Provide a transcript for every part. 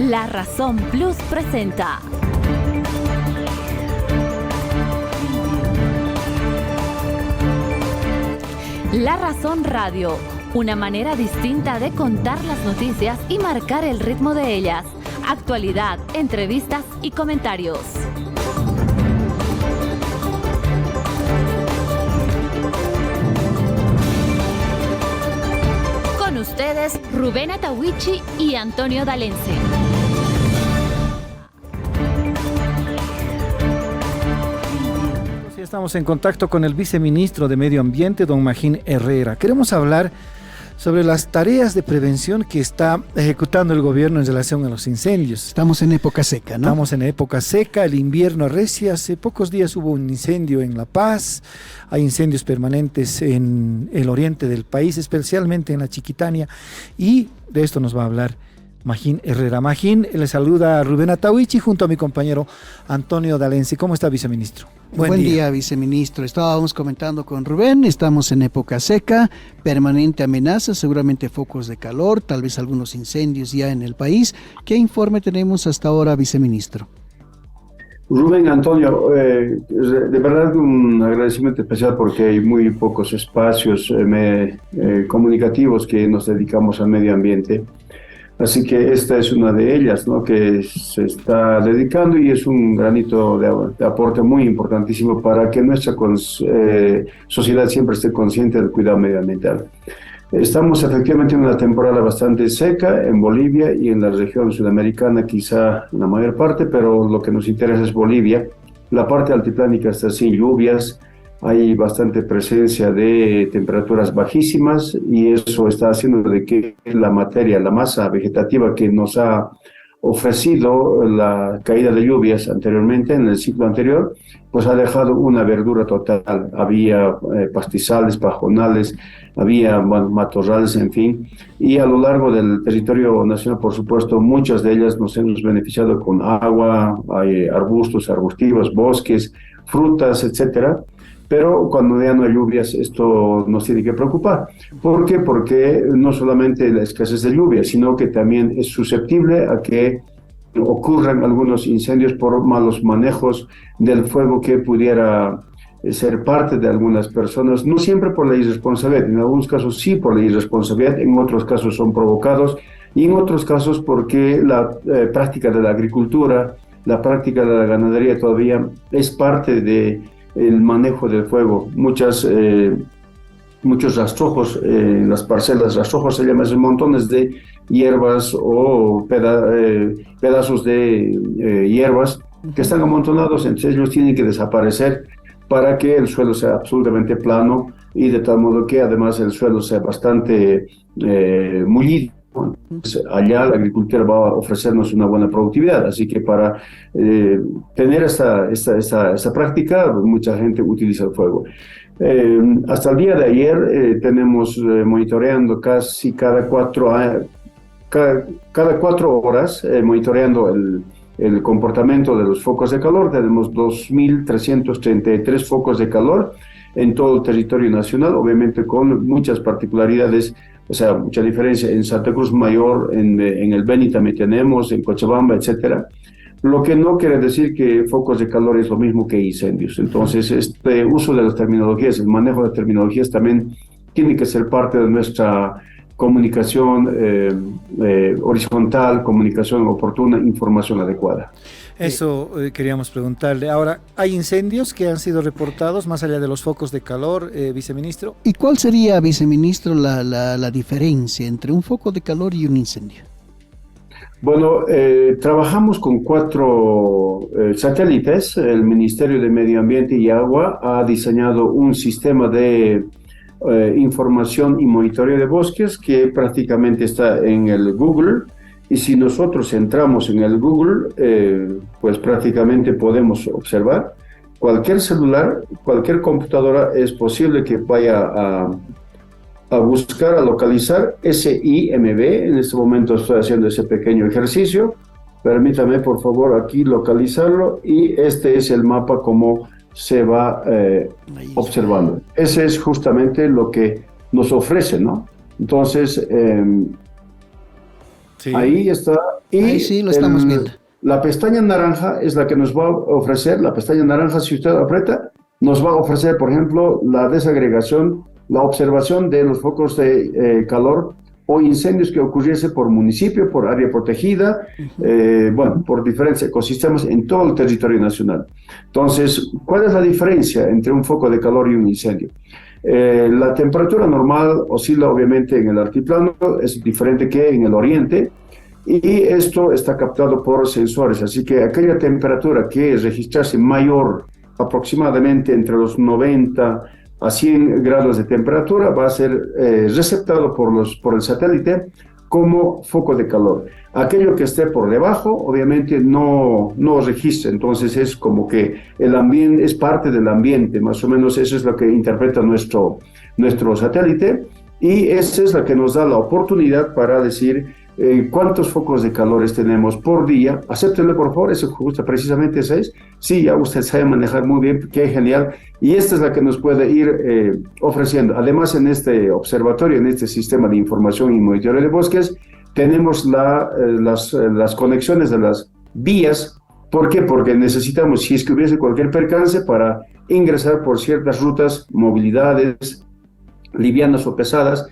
La Razón Plus presenta La Razón Radio, una manera distinta de contar las noticias y marcar el ritmo de ellas. Actualidad, entrevistas y comentarios. Con ustedes, Rubén Atahuichi y Antonio Dalense. Estamos en contacto con el viceministro de Medio Ambiente, don Magín Herrera. Queremos hablar sobre las tareas de prevención que está ejecutando el gobierno en relación a los incendios. Estamos en época seca, ¿no? Estamos en época seca, el invierno arrecia. Hace pocos días hubo un incendio en La Paz, hay incendios permanentes en el oriente del país, especialmente en la Chiquitania, y de esto nos va a hablar Magín Herrera. Magín, le saluda a Rubén Atahuichi junto a mi compañero Antonio Dalense. ¿Cómo está, viceministro? Buen día, viceministro. Estábamos comentando con Rubén, estamos en época seca, permanente amenaza, seguramente focos de calor, tal vez algunos incendios ya en el país. ¿Qué informe tenemos hasta ahora, viceministro? Rubén, Antonio, de verdad un agradecimiento especial porque hay muy pocos espacios comunicativos que nos dedicamos al medio ambiente. Así que esta es una de ellas, ¿no?, que se está dedicando y es un granito de aporte muy importantísimo para que nuestra sociedad siempre esté consciente del cuidado medioambiental. Estamos efectivamente en una temporada bastante seca en Bolivia y en la región sudamericana, quizá la mayor parte, pero lo que nos interesa es Bolivia. La parte altiplánica está sin lluvias. Hay bastante presencia de temperaturas bajísimas y eso está haciendo de que la masa vegetativa que nos ha ofrecido la caída de lluvias anteriormente, en el ciclo anterior, pues ha dejado una verdura total. Había pastizales, pajonales, había matorrales, en fin, y a lo largo del territorio nacional, por supuesto, muchas de ellas nos hemos beneficiado con agua, hay arbustos, arbustivos, bosques, frutas, etcétera. Pero cuando ya no hay lluvias, esto nos tiene que preocupar. ¿Por qué? Porque no solamente la escasez de lluvia, sino que también es susceptible a que ocurran algunos incendios por malos manejos del fuego que pudiera ser parte de algunas personas, no siempre por la irresponsabilidad, en algunos casos sí por la irresponsabilidad, en otros casos son provocados y en otros casos porque la práctica de la agricultura, la práctica de la ganadería todavía es parte de el manejo del fuego. Muchos rastrojos, las parcelas, rastrojos se llaman montones de hierbas o pedazos de hierbas que están amontonados, entonces ellos tienen que desaparecer para que el suelo sea absolutamente plano y de tal modo que además el suelo sea bastante mullido. Entonces, allá la agricultura va a ofrecernos una buena productividad, así que para tener esta práctica mucha gente utiliza el fuego. Hasta el día de ayer tenemos monitoreando casi cada 4 horas, monitoreando el comportamiento de los focos de calor. Tenemos 2.333 focos de calor en todo el territorio nacional, obviamente con muchas particularidades. O sea, mucha diferencia. En Santa Cruz Mayor, en el Beni también tenemos, en Cochabamba, etcétera. Lo que no quiere decir que focos de calor es lo mismo que incendios. Entonces, este uso de las terminologías, el manejo de terminologías también tiene que ser parte de nuestra comunicación horizontal, comunicación oportuna, información adecuada. Eso queríamos preguntarle. Ahora, ¿hay incendios que han sido reportados más allá de los focos de calor, viceministro? ¿Y cuál sería, viceministro, la diferencia entre un foco de calor y un incendio? Bueno, trabajamos con 4 satélites. El Ministerio de Medio Ambiente y Agua ha diseñado un sistema de información y monitoreo de bosques que prácticamente está en el Google. Y si nosotros entramos en el Google, pues prácticamente podemos observar cualquier celular, cualquier computadora, es posible que vaya a buscar, a localizar SIMB. En este momento estoy haciendo ese pequeño ejercicio. Permítame, por favor, aquí localizarlo y este es el mapa como se va observando. Ese es justamente lo que nos ofrece, ¿no? Entonces, Sí. Ahí está. Y ahí sí lo estamos viendo. La pestaña naranja es la que nos va a ofrecer, la pestaña naranja, si usted aprieta, nos va a ofrecer, por ejemplo, la desagregación, la observación de los focos de calor o incendios que ocurriese por municipio, por área protegida, bueno, por diferentes ecosistemas en todo el territorio nacional. Entonces, ¿cuál es la diferencia entre un foco de calor y un incendio? La temperatura normal oscila obviamente en el altiplano, es diferente que en el oriente, y esto está captado por sensores, así que aquella temperatura que registrase mayor aproximadamente entre los 90 a 100 grados de temperatura va a ser receptado por el satélite como foco de calor. Aquello que esté por debajo obviamente no registra, entonces es como que el ambiente es parte del ambiente, más o menos eso es lo que interpreta nuestro satélite, y esa es la que nos da la oportunidad para decir cuántos focos de calores tenemos por día. Acéptenle por favor, eso gusta precisamente 6. Sí, ya usted sabe manejar muy bien, qué genial. Y esta es la que nos puede ir ofreciendo. Además, en este observatorio, en este sistema de información y monitoreo de bosques, tenemos las conexiones de las vías. ¿Por qué? Porque necesitamos, si es que hubiese cualquier percance, para ingresar por ciertas rutas, movilidades livianas o pesadas.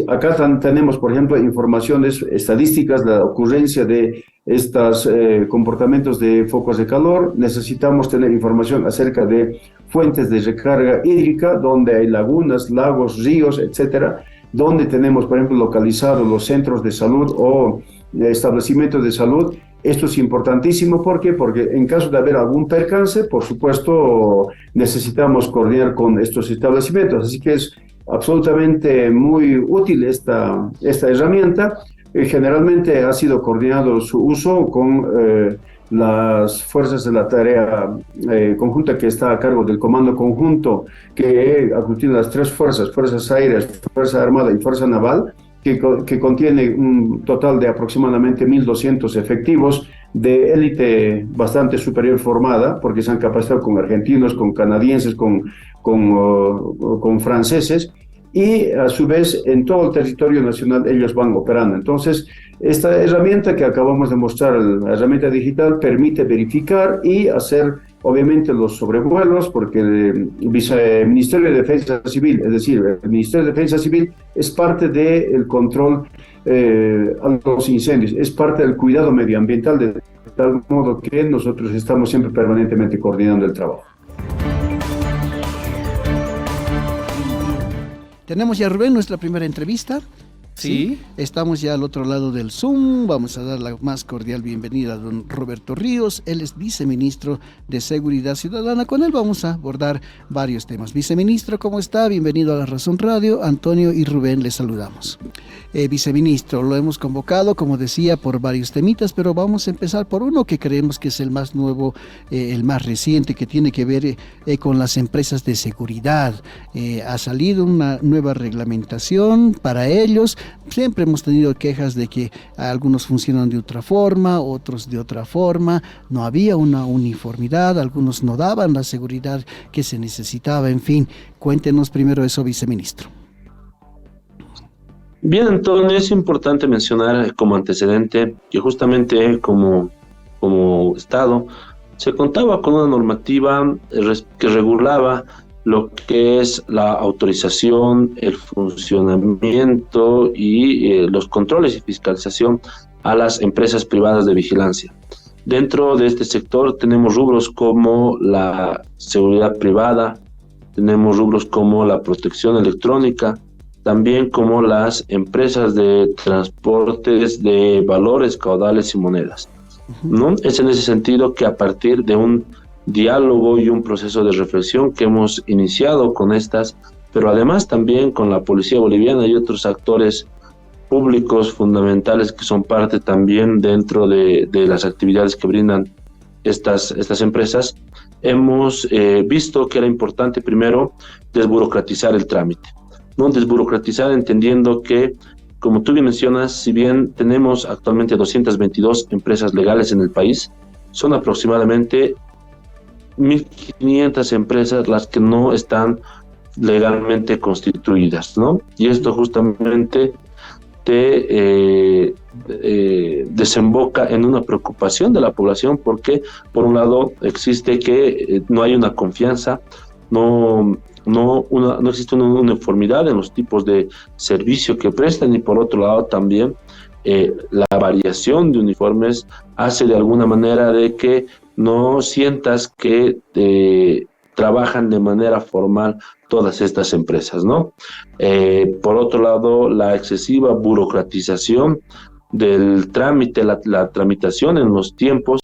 Acá tenemos, por ejemplo, informaciones estadísticas, la ocurrencia de estos comportamientos de focos de calor. Necesitamos tener información acerca de fuentes de recarga hídrica, donde hay lagunas, lagos, ríos, etcétera, donde tenemos, por ejemplo, localizados los centros de salud o establecimientos de salud. Esto es importantísimo. ¿Por qué? Porque en caso de haber algún percance, por supuesto, necesitamos coordinar con estos establecimientos. Así que es absolutamente muy útil esta herramienta. Generalmente ha sido coordinado su uso con las fuerzas de la tarea conjunta que está a cargo del Comando Conjunto, que aglutina las tres fuerzas aéreas, Fuerza Armada y Fuerza Naval, que contiene un total de aproximadamente 1.200 efectivos de élite bastante superior formada, porque se han capacitado con argentinos, con canadienses, con franceses, y a su vez en todo el territorio nacional ellos van operando. Entonces, esta herramienta que acabamos de mostrar, la herramienta digital, permite verificar y hacer obviamente los sobrevuelos, porque el Ministerio de Defensa Civil, es decir, el Ministerio de Defensa Civil es parte del control a los incendios, es parte del cuidado medioambiental, de tal modo que nosotros estamos siempre permanentemente coordinando el trabajo. Tenemos ya, Rubén, nuestra primera entrevista. Sí. Estamos ya al otro lado del Zoom. Vamos a dar la más cordial bienvenida a don Roberto Ríos. Él es viceministro de Seguridad Ciudadana. Con él vamos a abordar varios temas. Viceministro, ¿cómo está? Bienvenido a La Razón Radio. Antonio y Rubén les saludamos. Viceministro, lo hemos convocado, como decía, por varios temitas, pero vamos a empezar por uno que creemos que es el más nuevo, el más reciente, que tiene que ver con las empresas de seguridad. Ha salido una nueva reglamentación para ellos. Siempre hemos tenido quejas de que algunos funcionan de otra forma, otros de otra forma. No había una uniformidad, algunos no daban la seguridad que se necesitaba. En fin, cuéntenos primero eso, viceministro. Bien, Antonio, es importante mencionar como antecedente que justamente como Estado se contaba con una normativa que regulaba lo que es la autorización, el funcionamiento y los controles y fiscalización a las empresas privadas de vigilancia. Dentro de este sector tenemos rubros como la seguridad privada, tenemos rubros como la protección electrónica, también como las empresas de transportes de valores, caudales y monedas, ¿no? Es en ese sentido que a partir de un diálogo y un proceso de reflexión que hemos iniciado con estas, pero además también con la Policía Boliviana y otros actores públicos fundamentales que son parte también dentro de las actividades que brindan estas empresas, hemos visto que era importante primero desburocratizar el trámite, ¿no? Desburocratizar entendiendo que, como tú bien mencionas, si bien tenemos actualmente 222 empresas legales en el país, son aproximadamente 1.500 empresas las que no están legalmente constituidas, ¿no? Y esto justamente desemboca en una preocupación de la población, porque por un lado existe que no hay una confianza, no existe una uniformidad en los tipos de servicio que prestan, y por otro lado también la variación de uniformes hace de alguna manera de que no sientas que trabajan de manera formal todas estas empresas, ¿no? Por otro lado, la excesiva burocratización del trámite, la tramitación en los tiempos,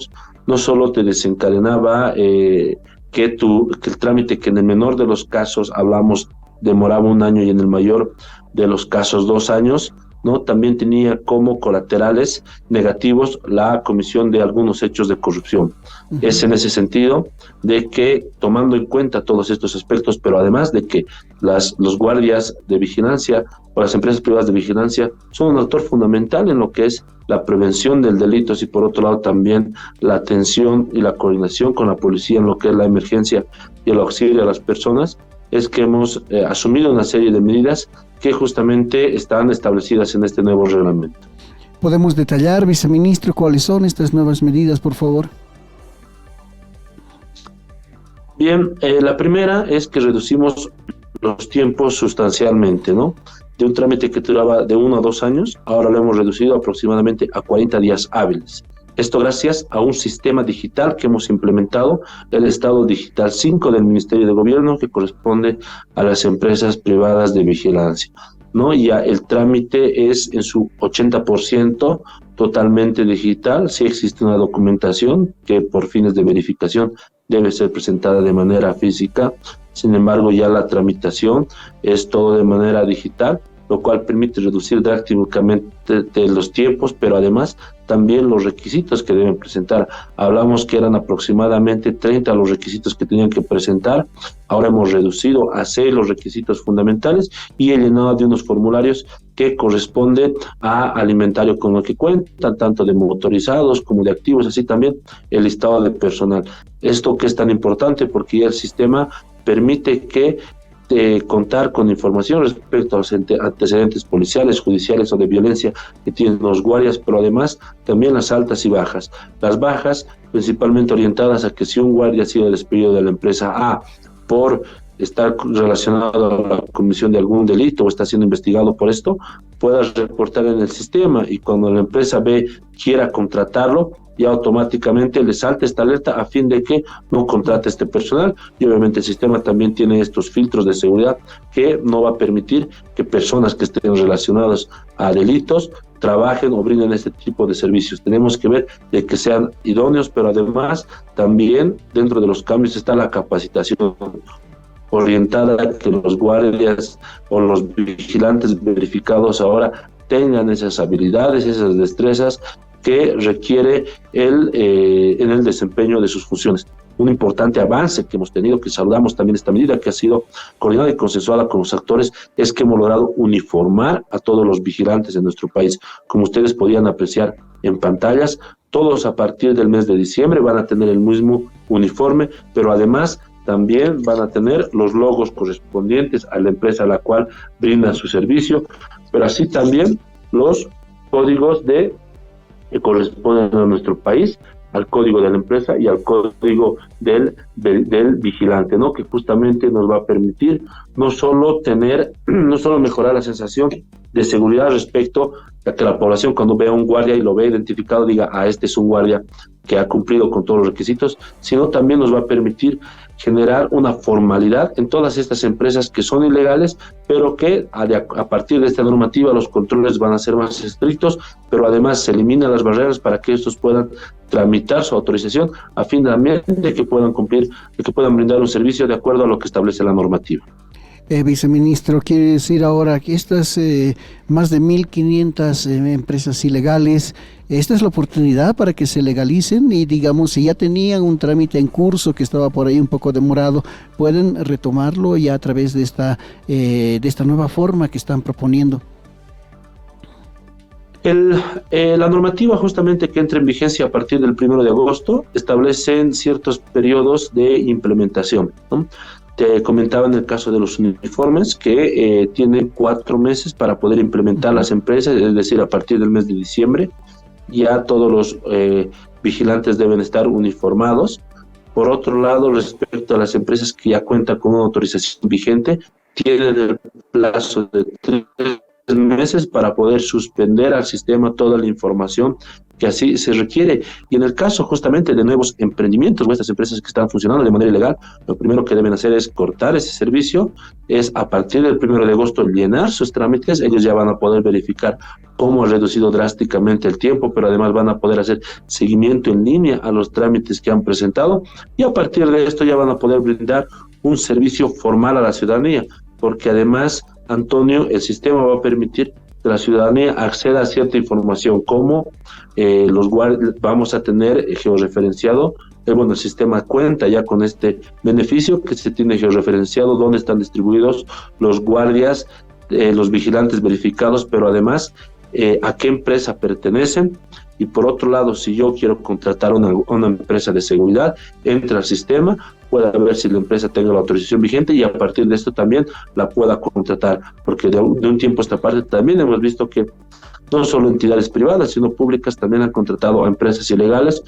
no solo te desencadenaba que el trámite, que en el menor de los casos, hablamos, demoraba 1 año, y en el mayor de los casos 2 años, ¿no? También tenía como colaterales negativos la comisión de algunos hechos de corrupción. Uh-huh. Es en ese sentido de que, tomando en cuenta todos estos aspectos, pero además de que los guardias de vigilancia o las empresas privadas de vigilancia son un actor fundamental en lo que es la prevención del delito, y por otro lado también la atención y la coordinación con la policía en lo que es la emergencia y el auxilio a las personas, es que hemos asumido una serie de medidas que justamente están establecidas en este nuevo reglamento. ¿Podemos detallar, viceministro, cuáles son estas nuevas medidas, por favor? Bien, la primera es que reducimos los tiempos sustancialmente, ¿no? De un trámite que duraba de 1 a 2 años, ahora lo hemos reducido aproximadamente a 40 días hábiles. Esto gracias a un sistema digital que hemos implementado, el Estado Digital 5 del Ministerio de Gobierno, que corresponde a las empresas privadas de vigilancia, ¿no? Ya el trámite es en su 80% totalmente digital. Sí existe una documentación que por fines de verificación debe ser presentada de manera física, sin embargo ya la tramitación es todo de manera digital, lo cual permite reducir drásticamente los tiempos, pero además también los requisitos que deben presentar. Hablamos que eran aproximadamente 30 los requisitos que tenían que presentar, ahora hemos reducido a 6 los requisitos fundamentales, y el llenado de unos formularios que corresponden a alimentario con lo que cuentan, tanto de motorizados como de activos, así también el listado de personal. Esto que es tan importante porque ya el sistema permite que contar con información respecto a los antecedentes policiales, judiciales o de violencia que tienen los guardias, pero además también las altas y bajas. Las bajas principalmente orientadas a que si un guardia ha sido despedido de la empresa A por estar relacionado a la comisión de algún delito o está siendo investigado por esto, pueda reportar en el sistema, y cuando la empresa B quiera contratarlo, ya automáticamente le salta esta alerta a fin de que no contrate este personal. Y obviamente el sistema también tiene estos filtros de seguridad que no va a permitir que personas que estén relacionadas a delitos trabajen o brinden este tipo de servicios. Tenemos que ver de que sean idóneos, pero además también dentro de los cambios está la capacitación orientada a que los guardias o los vigilantes verificados ahora tengan esas habilidades, esas destrezas que requiere en el desempeño de sus funciones. Un importante avance que hemos tenido, que saludamos también esta medida, que ha sido coordinada y consensuada con los actores, es que hemos logrado uniformar a todos los vigilantes de nuestro país. Como ustedes podían apreciar en pantallas, todos a partir del mes de diciembre van a tener el mismo uniforme, pero además también van a tener los logos correspondientes a la empresa a la cual brindan su servicio, pero así también los códigos que corresponden a nuestro país, al código de la empresa y al código del vigilante, ¿no? Que justamente nos va a permitir no solo mejorar la sensación de seguridad respecto a que la población, cuando vea a un guardia y lo ve identificado, diga, este es un guardia que ha cumplido con todos los requisitos, sino también nos va a permitir generar una formalidad en todas estas empresas que son ilegales, pero que a partir de esta normativa los controles van a ser más estrictos, pero además se eliminan las barreras para que estos puedan tramitar su autorización a fin también de que puedan cumplir, de que puedan brindar un servicio de acuerdo a lo que establece la normativa. Viceministro, quiere decir ahora que estas más de 1.500 empresas ilegales, esta es la oportunidad para que se legalicen y, digamos, si ya tenían un trámite en curso que estaba por ahí un poco demorado, pueden retomarlo ya a través de esta nueva forma que están proponiendo. La normativa justamente que entra en vigencia a partir del 1 de agosto establecen ciertos periodos de implementación, ¿no? Te comentaba en el caso de los uniformes que tienen 4 meses para poder implementar las empresas, es decir, a partir del mes de diciembre ya todos los vigilantes deben estar uniformados. Por otro lado, respecto a las empresas que ya cuentan con una autorización vigente, tienen el plazo de 3 meses para poder suspender al sistema toda la información que así se requiere. Y en el caso justamente de nuevos emprendimientos o estas empresas que están funcionando de manera ilegal, lo primero que deben hacer es cortar ese servicio, es a partir del 1 de agosto llenar sus trámites. Ellos ya van a poder verificar cómo ha reducido drásticamente el tiempo, pero además van a poder hacer seguimiento en línea a los trámites que han presentado, y a partir de esto ya van a poder brindar un servicio formal a la ciudadanía, porque además, Antonio, el sistema va a permitir que la ciudadanía acceda a cierta información, como los guardias, vamos a tener georreferenciado, el sistema cuenta ya con este beneficio que se tiene georreferenciado, dónde están distribuidos los guardias, los vigilantes verificados, pero además a qué empresa pertenecen. Y por otro lado, si yo quiero contratar una empresa de seguridad, entra al sistema, pueda ver si la empresa tenga la autorización vigente y a partir de esto también la pueda contratar, porque de un tiempo a esta parte también hemos visto que no solo entidades privadas, sino públicas también han contratado a empresas ilegales,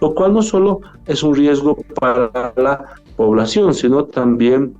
lo cual no solo es un riesgo para la población, sino también,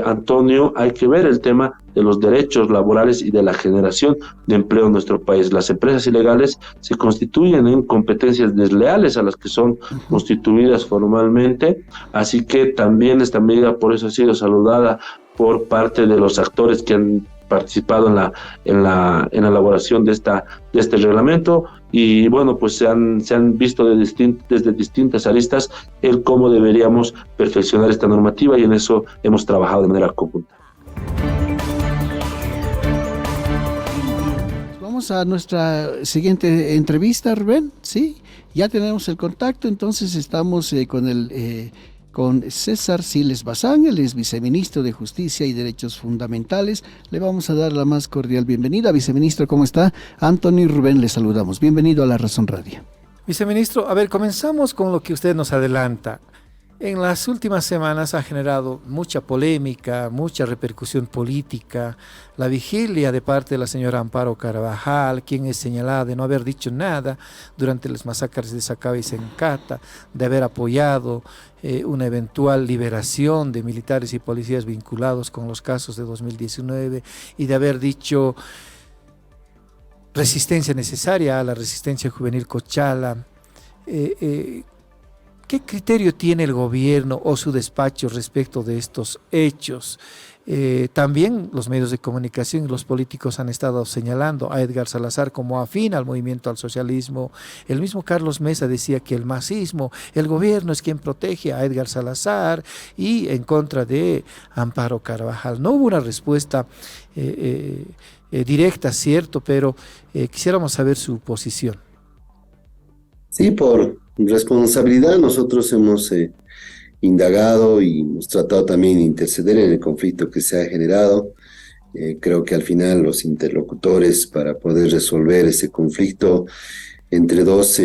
Antonio, hay que ver el tema de los derechos laborales y de la generación de empleo en nuestro país. Las empresas ilegales se constituyen en competencias desleales a las que son constituidas formalmente, así que también esta medida por eso ha sido saludada por parte de los actores que han participado en la elaboración de este reglamento, y bueno, pues se han visto desde distintas aristas el cómo deberíamos perfeccionar esta normativa, y en eso hemos trabajado de manera conjunta. Vamos a nuestra siguiente entrevista, Rubén. Sí, ya tenemos el contacto, entonces estamos con César Siles Bazán, él es viceministro de Justicia y Derechos Fundamentales. Le vamos a dar la más cordial bienvenida. Viceministro, ¿cómo está? Antonio y Rubén le saludamos. Bienvenido a La Razón Radio. Viceministro, a ver, comenzamos con lo que usted nos adelanta. En las últimas semanas ha generado mucha polémica, mucha repercusión política, la vigilia de parte de la señora Amparo Carvajal, quien es señalada de no haber dicho nada durante las masacres de Sacaba y Sencata, de haber apoyado una eventual liberación de militares y policías vinculados con los casos de 2019 y de haber dicho resistencia necesaria a la resistencia juvenil Cochala. ¿Qué criterio tiene el gobierno o su despacho respecto de estos hechos? También los medios de comunicación y los políticos han estado señalando a Edgar Salazar como afín al movimiento al socialismo. El mismo Carlos Mesa decía que el masismo, el gobierno es quien protege a Edgar Salazar, y en contra de Amparo Carvajal. No hubo una respuesta directa, cierto, pero quisiéramos saber su posición. Sí, por responsabilidad nosotros hemos indagado y hemos tratado también de interceder en el conflicto que se ha generado. Creo que al final los interlocutores para poder resolver ese conflicto entre dos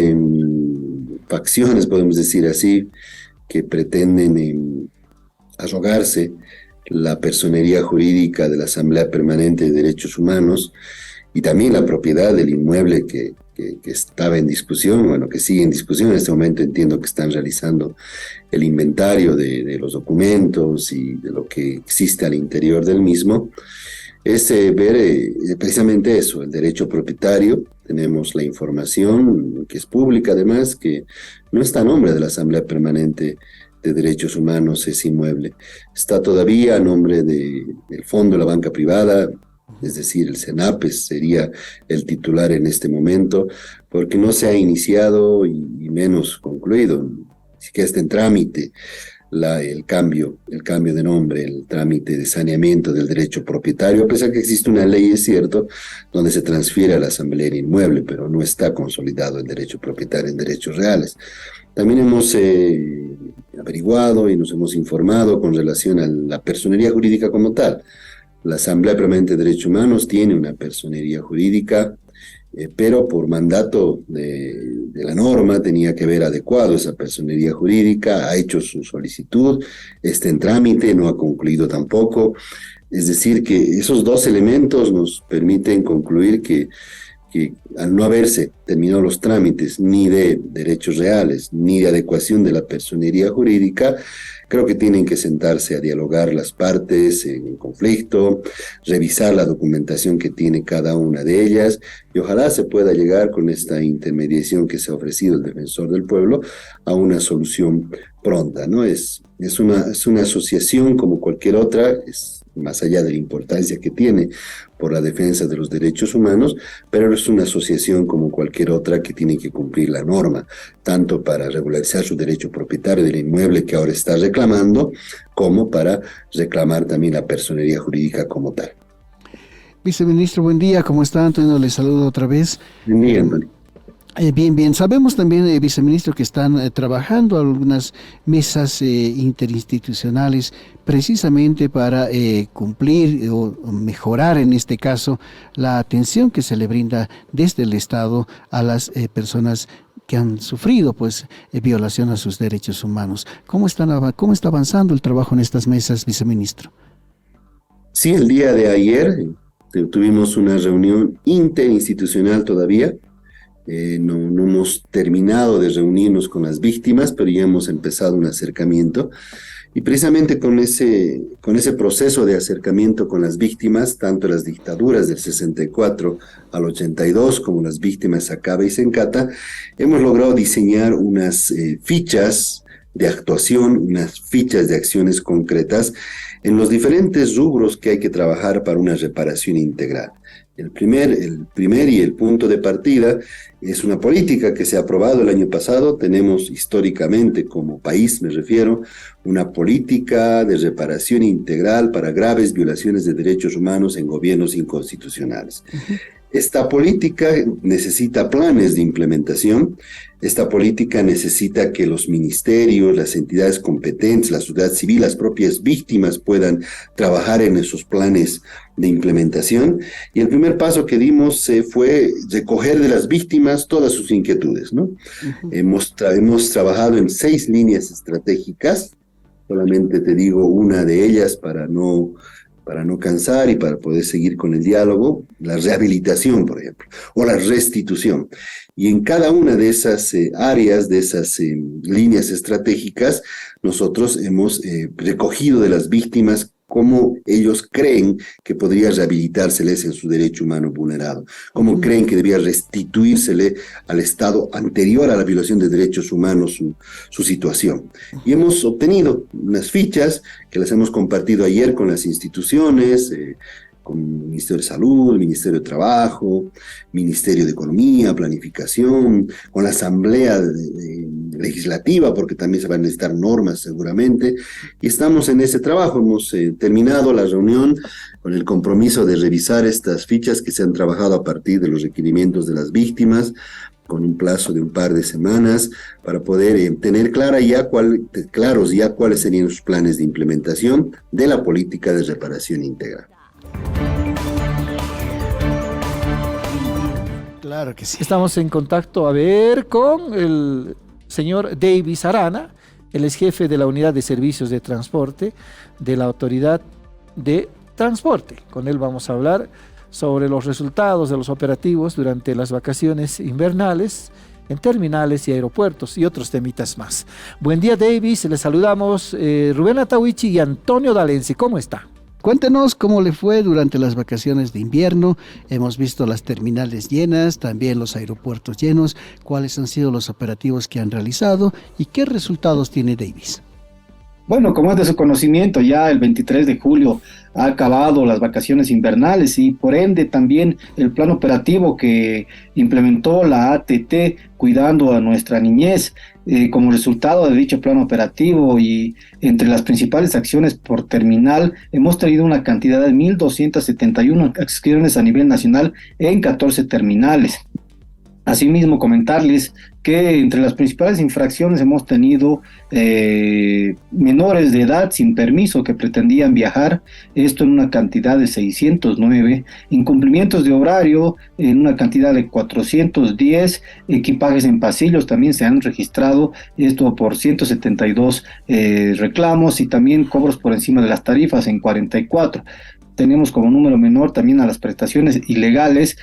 facciones, podemos decir así, que pretenden arrogarse la personería jurídica de la Asamblea Permanente de Derechos Humanos y también la propiedad del inmueble que estaba en discusión, bueno, que sigue en discusión. En este momento entiendo que están realizando el inventario de los documentos y de lo que existe al interior del mismo. Es ver precisamente eso, el derecho propietario. Tenemos la información que es pública, además, que no está a nombre de la Asamblea Permanente de Derechos Humanos ese inmueble. Está todavía a nombre del Fondo de la Banca Privada, es decir, el SENAPES sería el titular en este momento, porque no se ha iniciado y menos concluido, ni siquiera está en trámite el cambio de nombre, el trámite de saneamiento del derecho propietario, a pesar que existe una ley, es cierto, donde se transfiere a la Asamblea el inmueble, pero no está consolidado el derecho propietario en derechos reales. También hemos averiguado y nos hemos informado con relación a la personería jurídica como tal. La Asamblea Permanente de Derechos Humanos tiene una personería jurídica pero por mandato de la norma tenía que ver adecuado esa personería jurídica, ha hecho su solicitud, está en trámite, no ha concluido tampoco. Es decir, que esos dos elementos nos permiten concluir que al no haberse terminado los trámites ni de derechos reales, ni de adecuación de la personería jurídica, creo que tienen que sentarse a dialogar las partes en conflicto, revisar la documentación que tiene cada una de ellas, y ojalá se pueda llegar con esta intermediación que se ha ofrecido el Defensor del Pueblo a una solución pronta, ¿no? Es una asociación como cualquier otra, es más allá de la importancia que tiene por la defensa de los derechos humanos, pero es una asociación como cualquier otra que tiene que cumplir la norma, tanto para regularizar su derecho propietario del inmueble que ahora está reclamando, como para reclamar también la personería jurídica como tal. Viceministro, buen día, ¿cómo está? Antonio, le saludo otra vez. Buen día, Antonio. Bien. Sabemos también, viceministro, que están trabajando algunas mesas interinstitucionales precisamente para cumplir o mejorar, en este caso, la atención que se le brinda desde el Estado a las personas que han sufrido violación a sus derechos humanos. ¿Cómo está avanzando el trabajo en estas mesas, viceministro? Sí, el día de ayer tuvimos una reunión interinstitucional todavía. No hemos terminado de reunirnos con las víctimas, pero ya hemos empezado un acercamiento. Y precisamente con ese proceso de acercamiento con las víctimas, tanto las dictaduras del 64 al 82 como las víctimas Sacaba y Sencata, hemos logrado diseñar unas fichas de actuación, unas fichas de acciones concretas en los diferentes rubros que hay que trabajar para una reparación integral. El primer y el punto de partida es una política que se ha aprobado el año pasado. Tenemos históricamente como país, me refiero, una política de reparación integral para graves violaciones de derechos humanos en gobiernos inconstitucionales. Uh-huh. Esta política necesita planes de implementación. Esta política necesita que los ministerios, las entidades competentes, la sociedad civil, las propias víctimas puedan trabajar en esos planes de implementación. Y el primer paso que dimos fue recoger de las víctimas todas sus inquietudes, ¿no? Uh-huh. Hemos trabajado en 6 líneas estratégicas. Solamente te digo una de ellas para no cansar y para poder seguir con el diálogo: la rehabilitación, por ejemplo, o la restitución. Y en cada una de esas áreas, de esas líneas estratégicas, nosotros hemos recogido de las víctimas cómo ellos creen que podría rehabilitárseles en su derecho humano vulnerado, cómo creen que debía restituírsele al estado anterior a la violación de derechos humanos su situación. Y hemos obtenido unas fichas que las hemos compartido ayer con las instituciones, con el Ministerio de Salud, el Ministerio de Trabajo, Ministerio de Economía, Planificación, con la Asamblea Legislativa, porque también se van a necesitar normas seguramente, y estamos en ese trabajo. Hemos terminado la reunión con el compromiso de revisar estas fichas que se han trabajado a partir de los requerimientos de las víctimas, con un plazo de un par de semanas, para poder tener claros ya cuáles serían los planes de implementación de la política de reparación integral. Claro que sí. Estamos en contacto, con el señor Davis Arana, él es jefe de la Unidad de Servicios de Transporte de la Autoridad de Transporte. Con él vamos a hablar sobre los resultados de los operativos durante las vacaciones invernales en terminales y aeropuertos y otros temitas más. Buen día, Davis, les saludamos Rubén Atahuichi y Antonio Dalenzi. ¿Cómo está? Cuéntenos cómo le fue durante las vacaciones de invierno. Hemos visto las terminales llenas, también los aeropuertos llenos. ¿Cuáles han sido los operativos que han realizado y qué resultados tiene Davis? Bueno, como es de su conocimiento, ya el 23 de julio ha acabado las vacaciones invernales y por ende también el plan operativo que implementó la ATT cuidando a nuestra niñez. Como resultado de dicho plan operativo y entre las principales acciones por terminal, hemos tenido una cantidad de 1.271 acciones a nivel nacional en 14 terminales. Asimismo, comentarles que entre las principales infracciones hemos tenido menores de edad sin permiso que pretendían viajar, esto en una cantidad de 609, incumplimientos de horario en una cantidad de 410, equipajes en pasillos también se han registrado, esto por 172 reclamos, y también cobros por encima de las tarifas en 44. Tenemos como número menor también a las prestaciones ilegales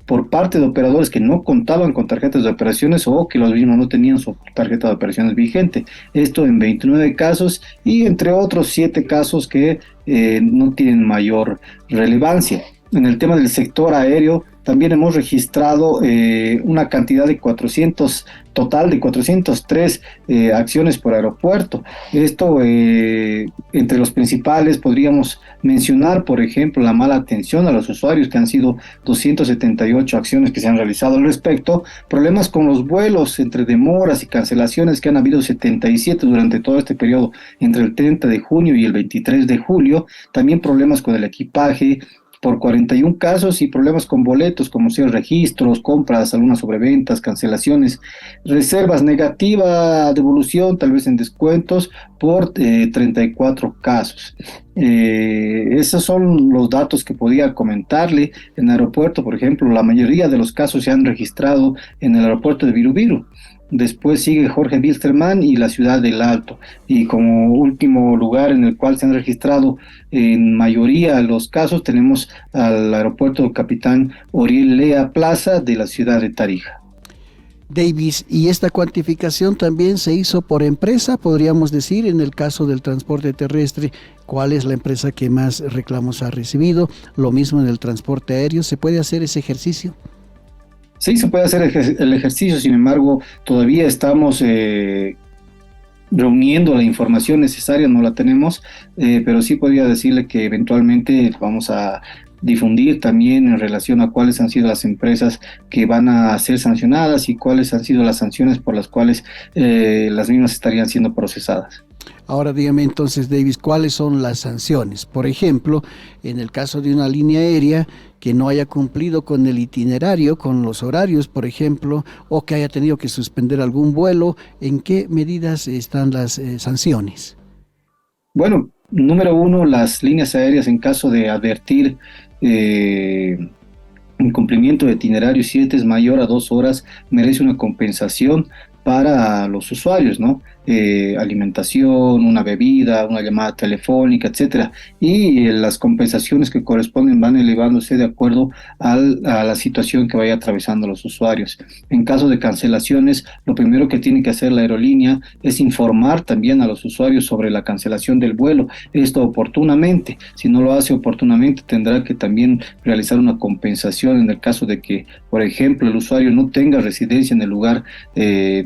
por parte de operadores que no contaban con tarjetas de operaciones o que los mismos no tenían su tarjeta de operaciones vigente. Esto en 29 casos y entre otros 7 casos que no tienen mayor relevancia. En el tema del sector aéreo también hemos registrado una cantidad de 403 acciones por aeropuerto. Esto, entre los principales, podríamos mencionar, por ejemplo, la mala atención a los usuarios, que han sido 278 acciones que se han realizado al respecto, problemas con los vuelos, entre demoras y cancelaciones, que han habido 77 durante todo este periodo, entre el 30 de junio y el 23 de julio, también problemas con el equipaje, por 41 casos, y problemas con boletos, como sean registros, compras, algunas sobreventas, cancelaciones, reservas, negativa devolución, tal vez en descuentos, por 34 casos. Esos son los datos que podía comentarle. En el aeropuerto, por ejemplo, la mayoría de los casos se han registrado en el aeropuerto de Viru. Después sigue Jorge Wilstermann y la ciudad del Alto. Y como último lugar en el cual se han registrado en mayoría los casos, tenemos al aeropuerto Capitán Oriel Lea Plaza de la ciudad de Tarija. Davis, ¿y esta cuantificación también se hizo por empresa? Podríamos decir, en el caso del transporte terrestre, ¿cuál es la empresa que más reclamos ha recibido? Lo mismo en el transporte aéreo, ¿se puede hacer ese ejercicio? Sí, se puede hacer el ejercicio, sin embargo, todavía estamos reuniendo la información necesaria, no la tenemos, pero sí podría decirle que eventualmente vamos a difundir también en relación a cuáles han sido las empresas que van a ser sancionadas y cuáles han sido las sanciones por las cuales las mismas estarían siendo procesadas. Ahora dígame entonces, Davis, ¿cuáles son las sanciones? Por ejemplo, en el caso de una línea aérea que no haya cumplido con el itinerario, con los horarios, por ejemplo, o que haya tenido que suspender algún vuelo, ¿en qué medidas están las sanciones? Bueno, número uno, las líneas aéreas, en caso de advertir incumplimiento de itinerario, si este es mayor a 2 horas, merece una compensación para los usuarios, ¿no? Alimentación, una bebida, una llamada telefónica, etcétera, y las compensaciones que corresponden van elevándose de acuerdo a la situación que vaya atravesando los usuarios. En caso de cancelaciones, lo primero que tiene que hacer la aerolínea es informar también a los usuarios sobre la cancelación del vuelo, esto oportunamente. Si no lo hace oportunamente, tendrá que también realizar una compensación en el caso de que, por ejemplo, el usuario no tenga residencia en el lugar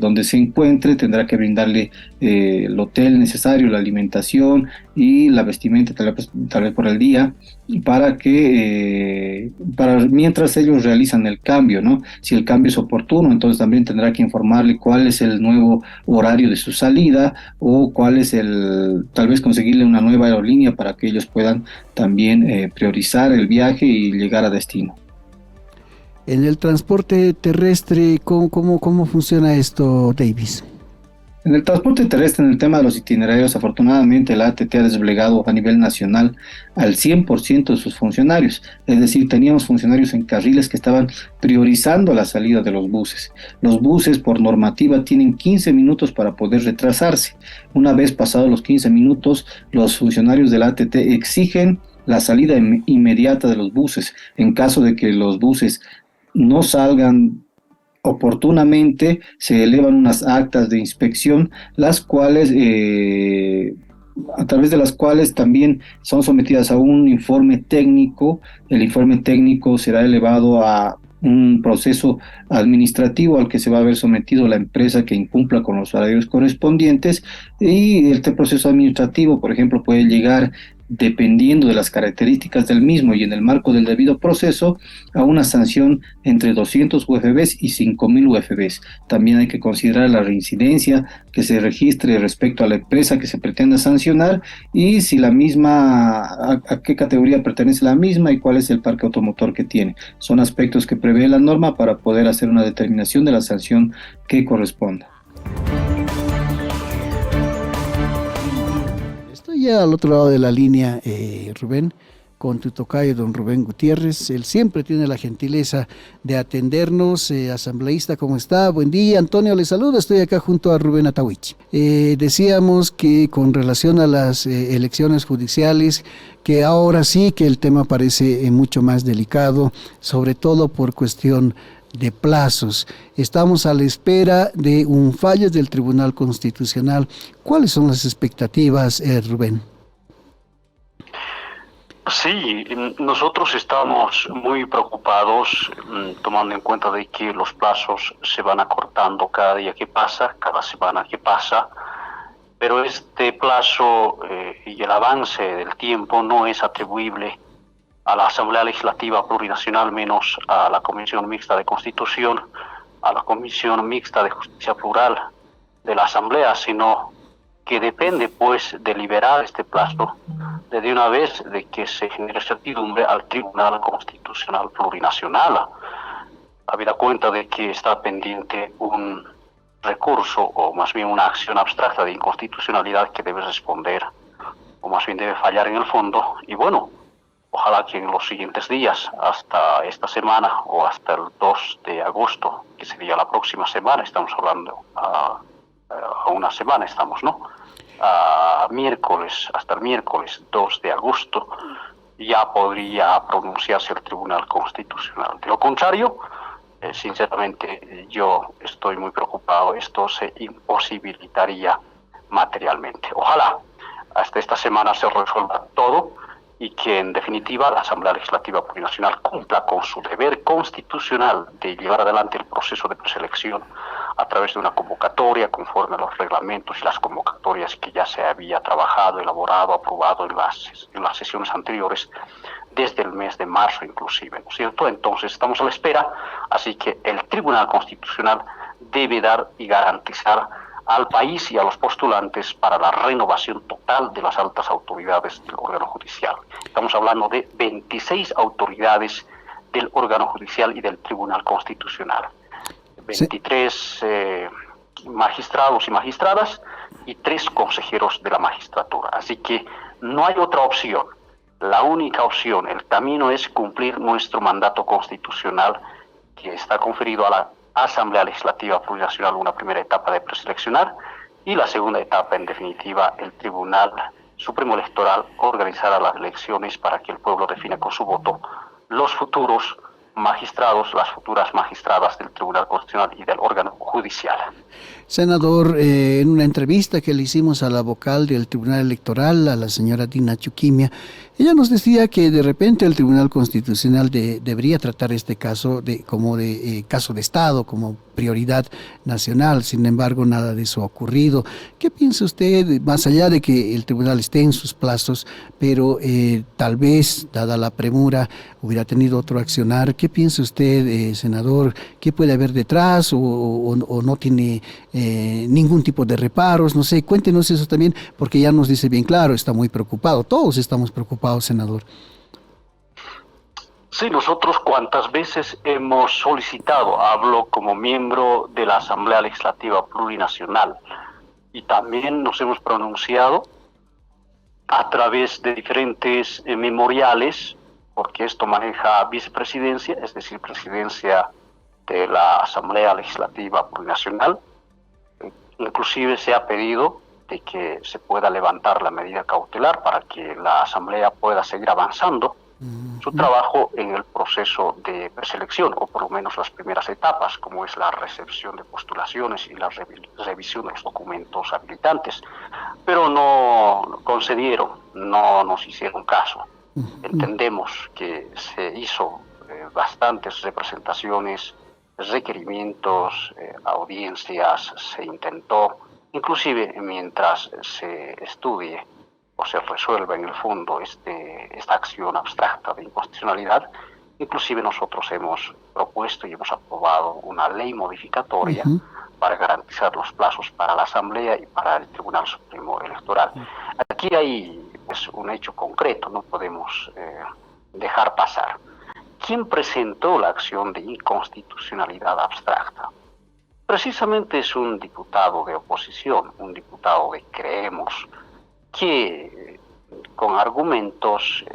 donde se encuentre, tendrá que brindarle el hotel necesario, la alimentación y la vestimenta tal vez por el día, para mientras ellos realizan el cambio, ¿no? Si el cambio es oportuno, entonces también tendrá que informarle cuál es el nuevo horario de su salida, o cuál es tal vez conseguirle una nueva aerolínea para que ellos puedan también priorizar el viaje y llegar a destino. En el transporte terrestre, ¿cómo funciona esto, Davis? En el transporte terrestre, en el tema de los itinerarios, afortunadamente la ATT ha desplegado a nivel nacional al 100% de sus funcionarios. Es decir, teníamos funcionarios en carriles que estaban priorizando la salida de los buses. Los buses, por normativa, tienen 15 minutos para poder retrasarse. Una vez pasados los 15 minutos, los funcionarios de la ATT exigen la salida inmediata de los buses. En caso de que los buses no salgan oportunamente, se elevan unas actas de inspección, las cuales a través de las cuales también son sometidas a un informe técnico. El informe técnico será elevado a un proceso administrativo al que se va a ver sometido la empresa que incumpla con los horarios correspondientes, y este proceso administrativo, por ejemplo, puede llegar dependiendo de las características del mismo y en el marco del debido proceso, a una sanción entre 200 UFBs y 5.000 UFBs. También hay que considerar la reincidencia que se registre respecto a la empresa que se pretende sancionar y si la misma, a qué categoría pertenece la misma y cuál es el parque automotor que tiene. Son aspectos que prevé la norma para poder hacer una determinación de la sanción que corresponda. Estoy ya al otro lado de la línea, Rubén, con tu tocayo, don Rubén Gutiérrez. Él siempre tiene la gentileza de atendernos. Asambleísta, ¿cómo está? Buen día, Antonio le saluda. Estoy acá junto a Rubén Atahuichi. Decíamos que con relación a las elecciones judiciales, que ahora sí que el tema parece mucho más delicado, sobre todo por cuestión de plazos. Estamos a la espera de un fallo del Tribunal Constitucional. ¿Cuáles son las expectativas, Rubén? Sí, nosotros estamos muy preocupados, tomando en cuenta de que los plazos se van acortando cada día que pasa, cada semana que pasa, pero este plazo y el avance del tiempo no es atribuible a la Asamblea Legislativa Plurinacional, menos a la Comisión Mixta de Constitución, a la Comisión Mixta de Justicia Plural de la Asamblea, sino que depende pues de liberar este plazo de una vez de que se genere certidumbre al Tribunal Constitucional Plurinacional, habida cuenta de que está pendiente un recurso o más bien una acción abstracta de inconstitucionalidad que debe responder o más bien debe fallar en el fondo. Y bueno, ojalá que en los siguientes días, hasta esta semana o hasta el 2 de agosto, que sería la próxima semana, estamos hablando a una semana estamos, ¿no? Hasta el miércoles 2 de agosto, ya podría pronunciarse el Tribunal Constitucional. De lo contrario, sinceramente, yo estoy muy preocupado, esto se imposibilitaría materialmente. Ojalá hasta esta semana se resuelva todo y que en definitiva la Asamblea Legislativa Plurinacional cumpla con su deber constitucional de llevar adelante el proceso de preselección a través de una convocatoria conforme a los reglamentos y las convocatorias que ya se había trabajado, elaborado, aprobado en las sesiones anteriores desde el mes de marzo inclusive, ¿no es cierto? Entonces estamos a la espera, así que el Tribunal Constitucional debe dar y garantizar al país y a los postulantes para la renovación total de las altas autoridades del órgano judicial. Estamos hablando de 26 autoridades del órgano judicial y del Tribunal Constitucional. 23 magistrados y magistradas y 3 consejeros de la magistratura. Así que no hay otra opción. La única opción, el camino es cumplir nuestro mandato constitucional que está conferido a la Asamblea Legislativa Plurinacional, una primera etapa de preseleccionar y la segunda etapa, en definitiva, el Tribunal Supremo Electoral organizará las elecciones para que el pueblo defina con su voto los futuros magistrados, las futuras magistradas del Tribunal Constitucional y del órgano judicial. Senador, en una entrevista que le hicimos a la vocal del Tribunal Electoral, a la señora Dina Chuquimia, ella nos decía que de repente el Tribunal Constitucional debería tratar este caso como caso de Estado, como prioridad nacional. Sin embargo, nada de eso ha ocurrido. ¿Qué piensa usted, más allá de que el tribunal esté en sus plazos, pero tal vez, dada la premura, hubiera tenido otro accionar? ¿Qué piensa usted, senador? ¿Qué puede haber detrás o no tiene ningún tipo de reparos? No sé, cuéntenos eso también, porque ya nos dice bien claro, está muy preocupado. Todos estamos preocupados, senador. Sí, nosotros cuantas veces hemos solicitado, hablo como miembro de la Asamblea Legislativa Plurinacional, y también nos hemos pronunciado a través de diferentes memoriales, porque esto maneja vicepresidencia, es decir, presidencia de la Asamblea Legislativa Plurinacional. Inclusive se ha pedido de que se pueda levantar la medida cautelar para que la Asamblea pueda seguir avanzando su trabajo en el proceso de preselección, o por lo menos las primeras etapas, como es la recepción de postulaciones y la revisión de los documentos habilitantes. Pero no concedieron, no nos hicieron caso. Entendemos que se hizo bastantes representaciones, requerimientos, audiencias, se intentó, inclusive mientras se estudie o se resuelva en el fondo esta acción abstracta de inconstitucionalidad. Inclusive nosotros hemos propuesto y hemos aprobado una ley modificatoria para garantizar los plazos para la Asamblea y para el Tribunal Supremo Electoral. Aquí hay pues, un hecho concreto, no podemos dejar pasar. ¿Quién presentó la acción de inconstitucionalidad abstracta? Precisamente es un diputado de oposición, un diputado de Creemos, que con argumentos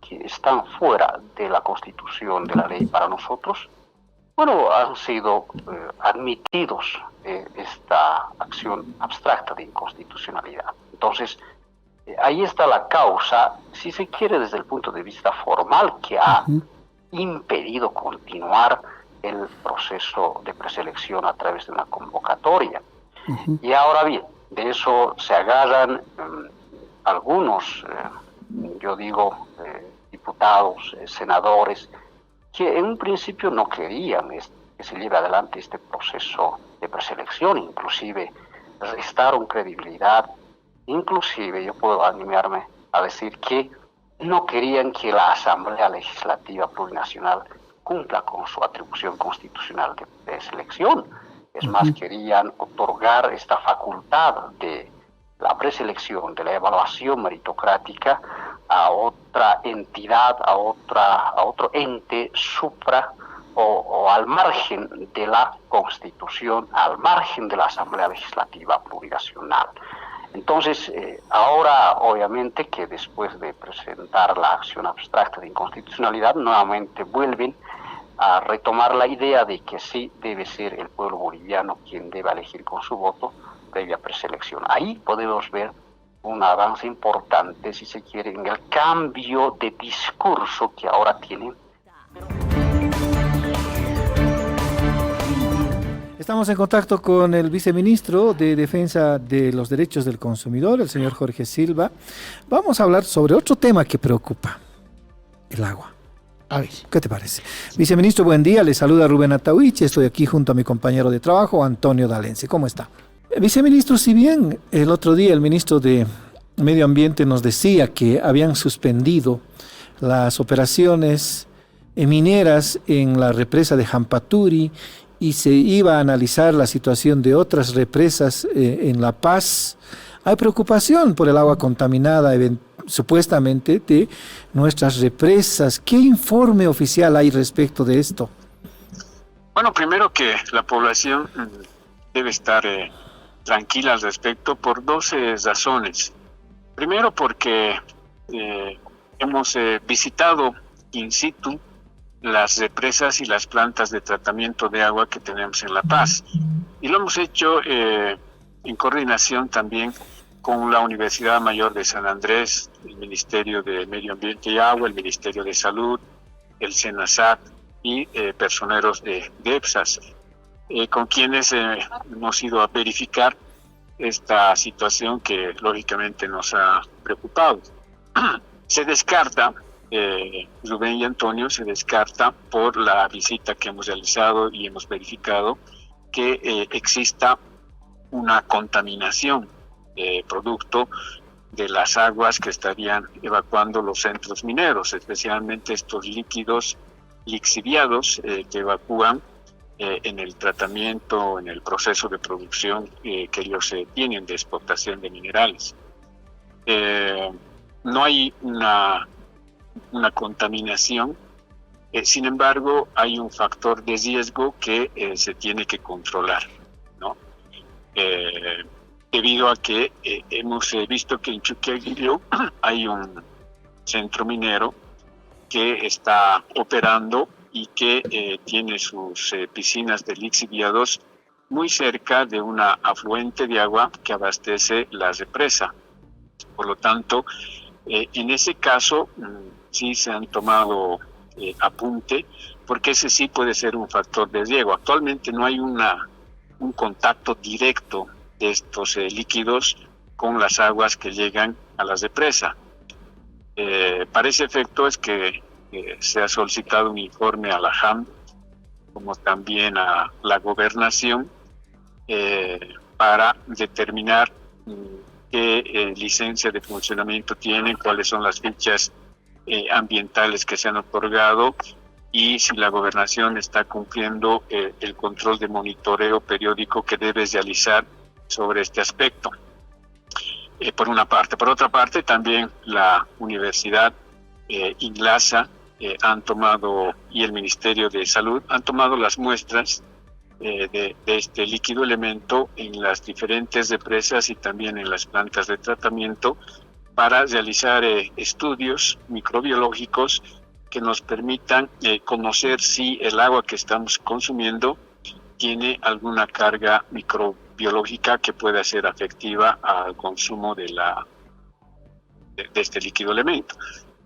que están fuera de la Constitución, de la ley para nosotros, bueno, han sido admitidos esta acción abstracta de inconstitucionalidad. Entonces, ahí está la causa, si se quiere, desde el punto de vista formal, que ha impedido continuar el proceso de preselección a través de una convocatoria. Y ahora bien, de eso se agarran algunos, yo digo, diputados, senadores, que en un principio no querían que se lleve adelante este proceso de preselección, inclusive restaron credibilidad, inclusive yo puedo animarme a decir que no querían que la Asamblea Legislativa Plurinacional cumpla con su atribución constitucional de selección. Es más, querían otorgar esta facultad de la preselección, de la evaluación meritocrática a otra entidad, a otro ente supra o al margen de la Constitución, al margen de la Asamblea Legislativa Plurinacional. Entonces, ahora obviamente que después de presentar la acción abstracta de inconstitucionalidad, nuevamente vuelven a retomar la idea de que sí debe ser el pueblo boliviano quien debe elegir con su voto previa preselección. Ahí podemos ver un avance importante, si se quiere, en el cambio de discurso que ahora tienen. Estamos en contacto con el viceministro de Defensa de los Derechos del Consumidor, el señor Jorge Silva. Vamos a hablar sobre otro tema que preocupa, el agua. A ver, ¿qué te parece? Viceministro, buen día. Le saluda Rubén Atauich. Estoy aquí junto a mi compañero de trabajo, Antonio Dalense. ¿Cómo está? Viceministro, si bien el otro día el ministro de Medio Ambiente nos decía que habían suspendido las operaciones mineras en la represa de Jampaturi y se iba a analizar la situación de otras represas en La Paz, hay preocupación por el agua contaminada supuestamente de nuestras represas. ¿Qué informe oficial hay respecto de esto? Bueno, primero que la población debe estar tranquila al respecto por dos razones. Primero porque hemos visitado in situ las represas y las plantas de tratamiento de agua que tenemos en La Paz. Y lo hemos hecho en coordinación también con la Universidad Mayor de San Andrés, el Ministerio de Medio Ambiente y Agua, el Ministerio de Salud, el SENASAT y personeros de EPSAS, con quienes hemos ido a verificar esta situación que lógicamente nos ha preocupado. Se descarta, Rubén y Antonio, se descarta por la visita que hemos realizado y hemos verificado que exista una contaminación producto de las aguas que estarían evacuando los centros mineros, especialmente estos líquidos lixiviados que evacúan en el tratamiento, en el proceso de producción que ellos tienen de exportación de minerales. No hay una contaminación, sin embargo hay un factor de riesgo que se tiene que controlar, ¿no? Debido a que hemos visto que en Chuqueguillo hay un centro minero que está operando y que tiene sus piscinas de lixiviados muy cerca de una afluente de agua que abastece la represa. Por lo tanto, en ese caso sí se han tomado apunte, porque ese sí puede ser un factor de riesgo. Actualmente no hay un contacto directo de estos líquidos con las aguas que llegan a la represa. Para ese efecto es que se ha solicitado un informe a la JAM, como también a la gobernación, para determinar qué qué licencia de funcionamiento tienen, cuáles son las fichas ambientales que se han otorgado y si la gobernación está cumpliendo el control de monitoreo periódico que debe realizar sobre este aspecto. Por una parte. Por otra parte, también la Universidad INLASA han tomado, y el Ministerio de Salud han tomado las muestras de este líquido elemento en las diferentes represas y también en las plantas de tratamiento para realizar estudios microbiológicos que nos permitan conocer si el agua que estamos consumiendo tiene alguna carga microbiológica que pueda ser afectiva al consumo de este líquido elemento.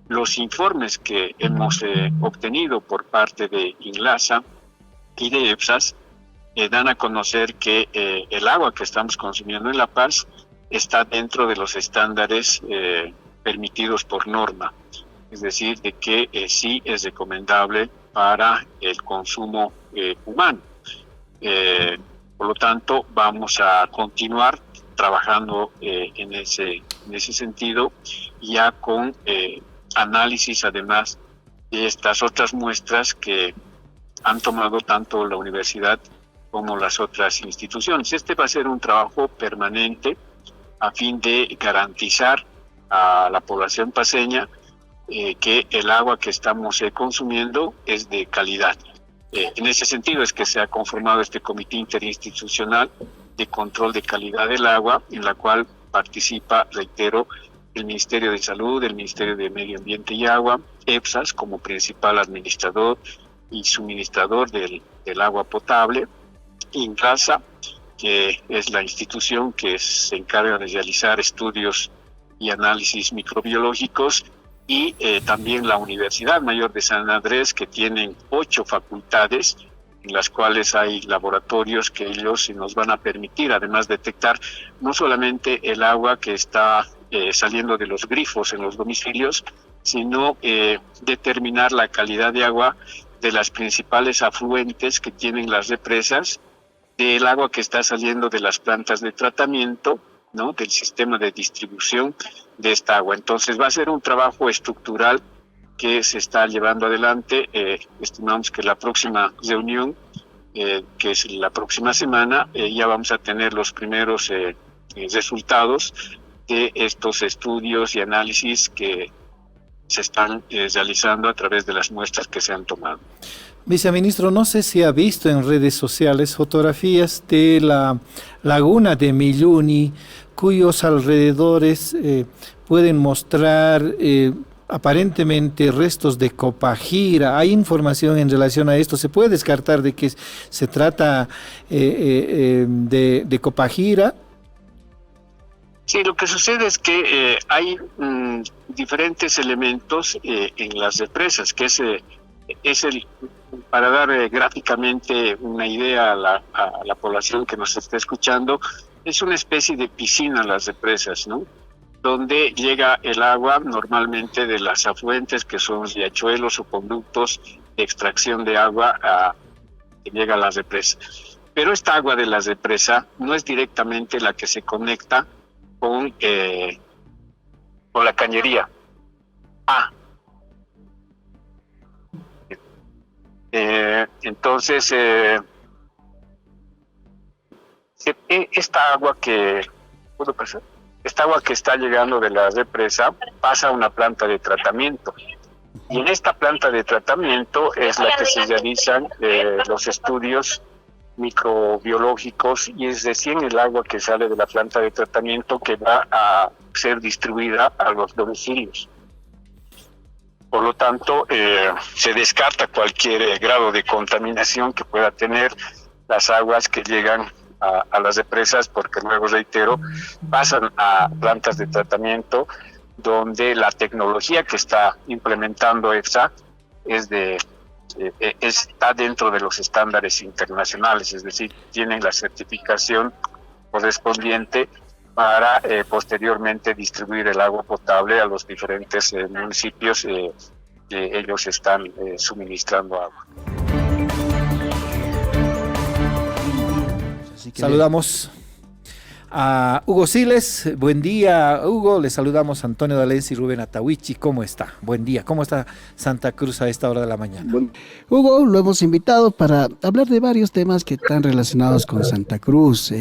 Los informes que hemos obtenido por parte de INLASA y de EFSAS dan a conocer que el agua que estamos consumiendo en La Paz está dentro de los estándares permitidos por norma, es decir, de que sí es recomendable para el consumo humano. Por lo tanto, vamos a continuar trabajando en ese sentido, ya con análisis además de estas otras muestras que han tomado tanto la universidad como las otras instituciones. Este va a ser un trabajo permanente a fin de garantizar a la población paceña que el agua que estamos consumiendo es de calidad. En ese sentido es que se ha conformado este Comité Interinstitucional de Control de Calidad del Agua, en la cual participa, reitero, el Ministerio de Salud, el Ministerio de Medio Ambiente y Agua, EFSAS como principal administrador y suministrador del agua potable, INLASA, que es la institución que se encarga de realizar estudios y análisis microbiológicos, y también la Universidad Mayor de San Andrés, que tienen 8 facultades en las cuales hay laboratorios que ellos nos van a permitir además detectar no solamente el agua que está saliendo de los grifos en los domicilios, sino determinar la calidad de agua de las principales afluentes que tienen las represas, del agua que está saliendo de las plantas de tratamiento, ¿no?, del sistema de distribución de esta agua. Entonces va a ser un trabajo estructural que se está llevando adelante. Estimamos que la próxima reunión, que es la próxima semana, ya vamos a tener los primeros resultados de estos estudios y análisis que se están realizando a través de las muestras que se han tomado. Viceministro, no sé si ha visto en redes sociales fotografías de la laguna de Milluni, cuyos alrededores pueden mostrar aparentemente restos de copagira. ¿Hay información en relación a esto? ¿Se puede descartar de que se trata de copagira? Sí, lo que sucede es que hay diferentes elementos en las represas, que para dar gráficamente una idea a la población que nos está escuchando, es una especie de piscina las represas, ¿no?, donde llega el agua normalmente de las afluentes, que son riachuelos o conductos de extracción de agua que llega a la represa. Pero esta agua de la represa no es directamente la que se conecta con la cañería. Entonces, esta agua que está llegando de la represa pasa a una planta de tratamiento, y en esta planta de tratamiento es la que se realizan los estudios microbiológicos, y es recién el agua que sale de la planta de tratamiento que va a ser distribuida a los domicilios. Por lo tanto, se descarta cualquier grado de contaminación que pueda tener las aguas que llegan a las represas, porque luego, reitero, pasan a plantas de tratamiento donde la tecnología que está implementando EFSA está dentro de los estándares internacionales, es decir, tienen la certificación correspondiente para posteriormente distribuir el agua potable a los diferentes municipios que ellos están suministrando agua. Saludamos a Hugo Siles. Buen día, Hugo. Le saludamos a Antonio D'Alessio y Rubén Atahuichi. ¿Cómo está? Buen día. ¿Cómo está Santa Cruz a esta hora de la mañana? Hugo, lo hemos invitado para hablar de varios temas que están relacionados con Santa Cruz.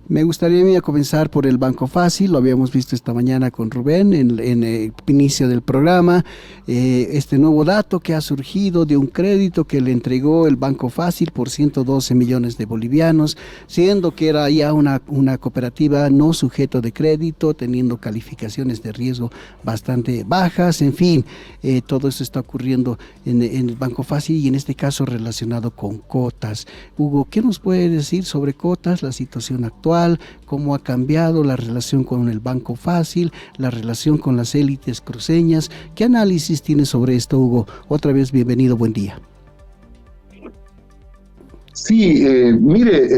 Me gustaría comenzar por el Banco Fácil. Lo habíamos visto esta mañana con Rubén en el inicio del programa. Este nuevo dato que ha surgido de un crédito que le entregó el Banco Fácil por 112 millones de bolivianos, siendo que era ya una cooperativa no sujeto de crédito, teniendo calificaciones de riesgo bastante bajas. En fin, todo eso está ocurriendo en el Banco Fácil y en este caso relacionado con Cotas. Hugo, ¿qué nos puede decir sobre Cotas, la situación actual, cómo ha cambiado la relación con el Banco Fácil, la relación con las élites cruceñas? ¿Qué análisis tiene sobre esto, Hugo? Otra vez, bienvenido, buen día. Sí, mire,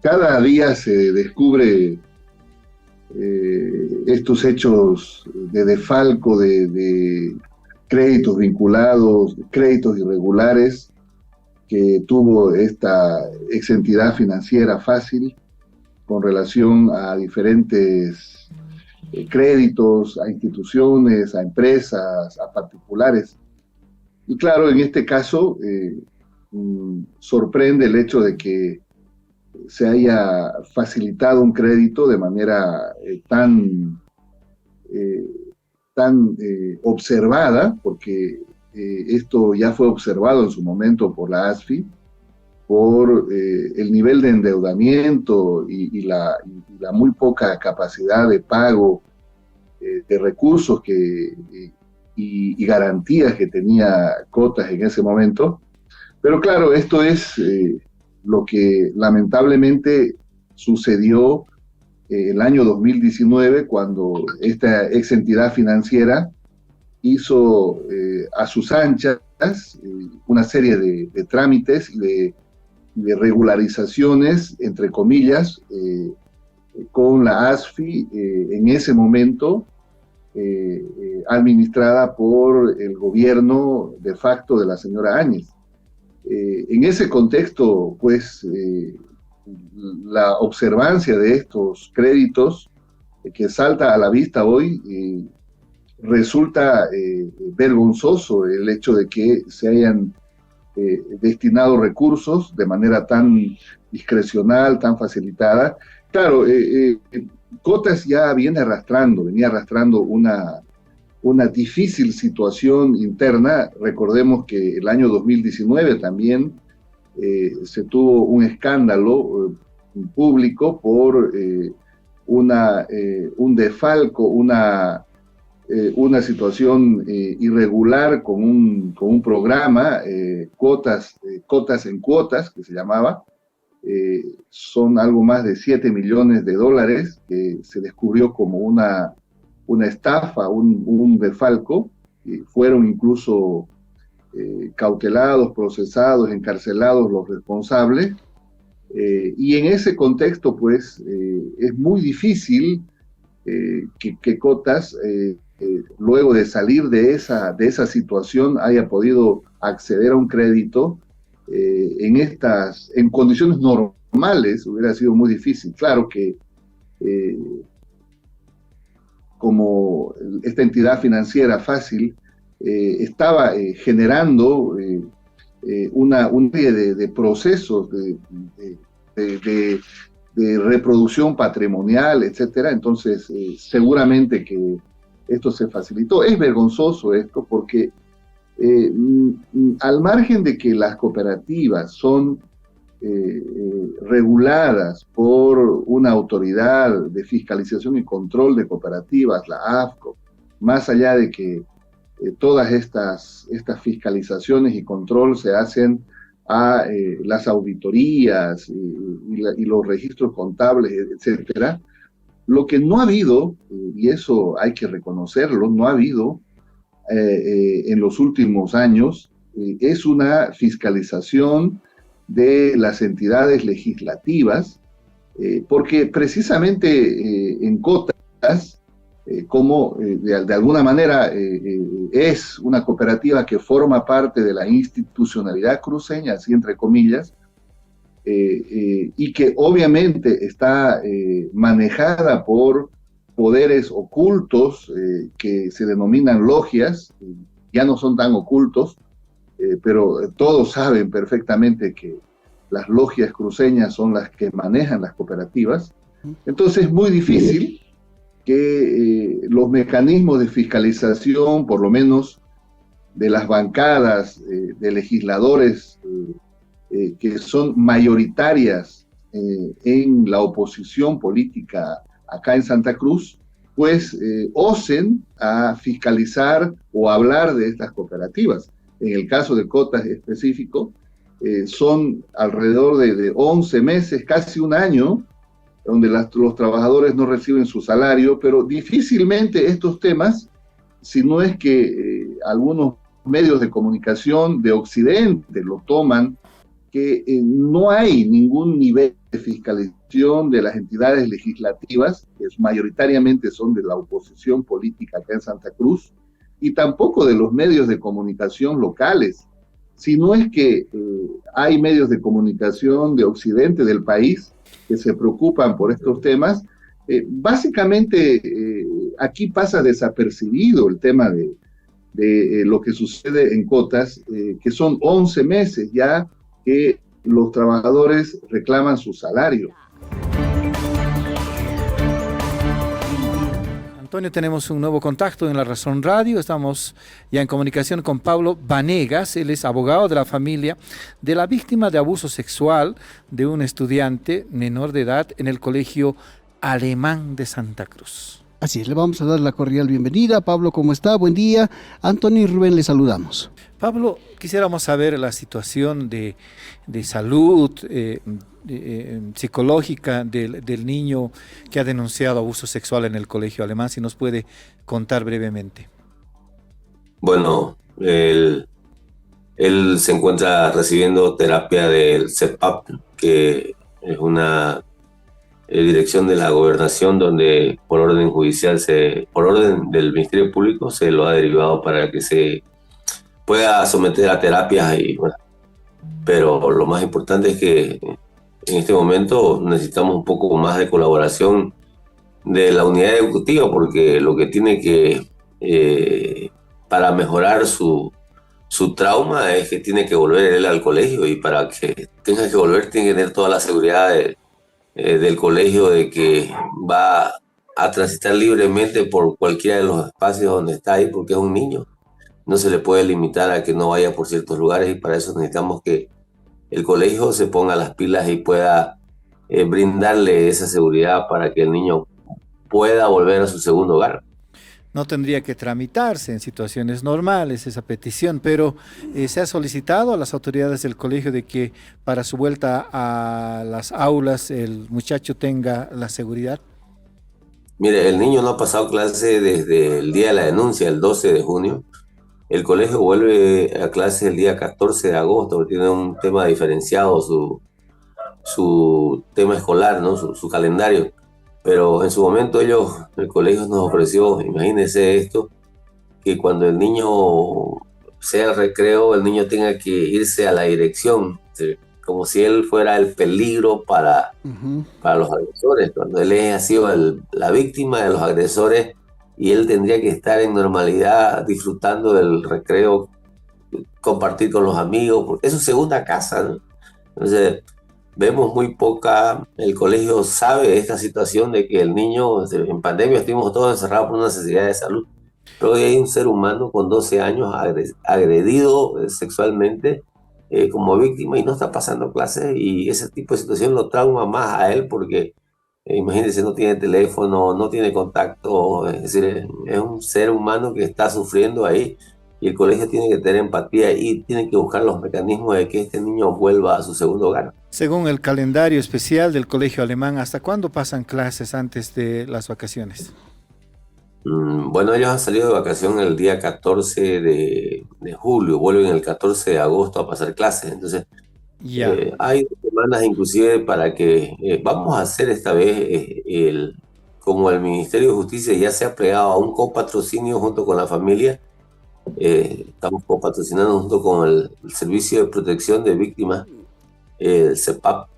cada día se descubre estos hechos de desfalco de créditos vinculados, créditos irregulares que tuvo esta exentidad financiera Fácil con relación a diferentes créditos, a instituciones, a empresas, a particulares. Y claro, en este caso sorprende el hecho de que se haya facilitado un crédito de manera tan observada, porque esto ya fue observado en su momento por la ASFI, por el nivel de endeudamiento y la muy poca capacidad de pago de recursos y garantías que tenía Cotas en ese momento. Pero claro, esto es lo que lamentablemente sucedió el año 2019, cuando esta exentidad financiera hizo a sus anchas una serie de trámites y de regularizaciones, entre comillas, con la ASFI, en ese momento administrada por el gobierno de facto de la señora Áñez. En ese contexto, pues, la observancia de estos créditos que salta a la vista hoy, resulta vergonzoso el hecho de que se hayan destinado recursos de manera tan discrecional, tan facilitada. Claro, Cotas ya venía arrastrando una difícil situación interna. Recordemos que el año 2019 también se tuvo un escándalo público por un desfalco, una situación irregular con un programa, cuotas en cuotas, que se llamaba. Son algo más de 7 millones de dólares que se descubrió como una estafa, un desfalco. Fueron incluso cautelados, procesados, encarcelados los responsables. Y en ese contexto, pues, es muy difícil que Cotas, luego de salir de esa situación, haya podido acceder a un crédito en condiciones normales. Hubiera sido muy difícil. Claro que como esta entidad financiera Fácil estaba generando una serie de procesos de reproducción patrimonial, etcétera. Entonces, seguramente que esto se facilitó. Es vergonzoso esto porque al margen de que las cooperativas son reguladas por una autoridad de fiscalización y control de cooperativas, la AFCO, más allá de que todas estas fiscalizaciones y control se hacen a las auditorías y los registros contables, etcétera, lo que no ha habido, y eso hay que reconocerlo, no ha habido en los últimos años, es una fiscalización de las entidades legislativas, porque precisamente en Cotas, como de alguna manera es una cooperativa que forma parte de la institucionalidad cruceña, así entre comillas, y que obviamente está manejada por poderes ocultos que se denominan logias, ya no son tan ocultos, pero todos saben perfectamente que las logias cruceñas son las que manejan las cooperativas. Entonces es muy difícil que los mecanismos de fiscalización, por lo menos de las bancadas de legisladores que son mayoritarias en la oposición política acá en Santa Cruz, pues osen a fiscalizar o hablar de estas cooperativas. En el caso de Cotas específico, son alrededor de 11 meses, casi un año, donde los trabajadores no reciben su salario, pero difícilmente estos temas, si no es que algunos medios de comunicación de Occidente lo toman, que no hay ningún nivel de fiscalización de las entidades legislativas, que mayoritariamente son de la oposición política acá en Santa Cruz, y tampoco de los medios de comunicación locales, si no es que hay medios de comunicación de Occidente del país que se preocupan por estos temas. Básicamente aquí pasa desapercibido el tema de lo que sucede en Cotas, que son 11 meses ya que los trabajadores reclaman su salario. Antonio, tenemos un nuevo contacto en La Razón Radio. Estamos ya en comunicación con Pablo Vanegas. Él es abogado de la familia de la víctima de abuso sexual de un estudiante menor de edad en el Colegio Alemán de Santa Cruz. Así es, le vamos a dar la cordial bienvenida. Pablo, ¿cómo está? Buen día. Antonio y Rubén, le saludamos. Pablo, quisiéramos saber la situación de salud psicológica del niño que ha denunciado abuso sexual en el Colegio Alemán, si nos puede contar brevemente. Bueno, él se encuentra recibiendo terapia del CEPAP, que es una dirección de la gobernación donde por orden judicial, por orden del Ministerio Público, se lo ha derivado para que se pueda someter a terapias. Pero lo más importante es que en este momento necesitamos un poco más de colaboración de la unidad ejecutiva, porque lo que tiene que, para mejorar su trauma, es que tiene que volver él al colegio, y para que tenga que volver tiene que tener toda la seguridad del colegio de que va a transitar libremente por cualquiera de los espacios donde está ahí, porque es un niño. No se le puede limitar a que no vaya por ciertos lugares, y para eso necesitamos que el colegio se ponga las pilas y pueda brindarle esa seguridad para que el niño pueda volver a su segundo hogar. No tendría que tramitarse en situaciones normales esa petición, pero se ha solicitado a las autoridades del colegio de que para su vuelta a las aulas el muchacho tenga la seguridad. Mire, el niño no ha pasado clase desde el día de la denuncia, el 12 de junio. El colegio vuelve a clase el día 14 de agosto, porque tiene un tema diferenciado, su tema escolar, ¿no? Su calendario. Pero en su momento el colegio nos ofreció, imagínense esto, que cuando el niño sea el recreo, el niño tenga que irse a la dirección, como si él fuera el peligro para los agresores, cuando él ha sido la víctima de los agresores, y él tendría que estar en normalidad disfrutando del recreo, compartir con los amigos, porque es su segunda casa, ¿no? Entonces, vemos muy poca, el colegio sabe de esta situación de que el niño, en pandemia estuvimos todos encerrados por una necesidad de salud, pero hoy hay un ser humano con 12 años agredido sexualmente como víctima y no está pasando clases, y ese tipo de situación lo trauma más a él porque imagínense, no tiene teléfono, no tiene contacto, es decir, es un ser humano que está sufriendo ahí, y el colegio tiene que tener empatía y tiene que buscar los mecanismos de que este niño vuelva a su segundo hogar. Según el calendario especial del Colegio Alemán, ¿hasta cuándo pasan clases antes de las vacaciones? Bueno, ellos han salido de vacación el día 14 de julio, vuelven el 14 de agosto a pasar clases, entonces hay semanas inclusive para que vamos a hacer esta vez, como el Ministerio de Justicia ya se ha plegado a un copatrocinio junto con la familia, estamos copatrocinando junto con el Servicio de Protección de Víctimas, el CEPAP,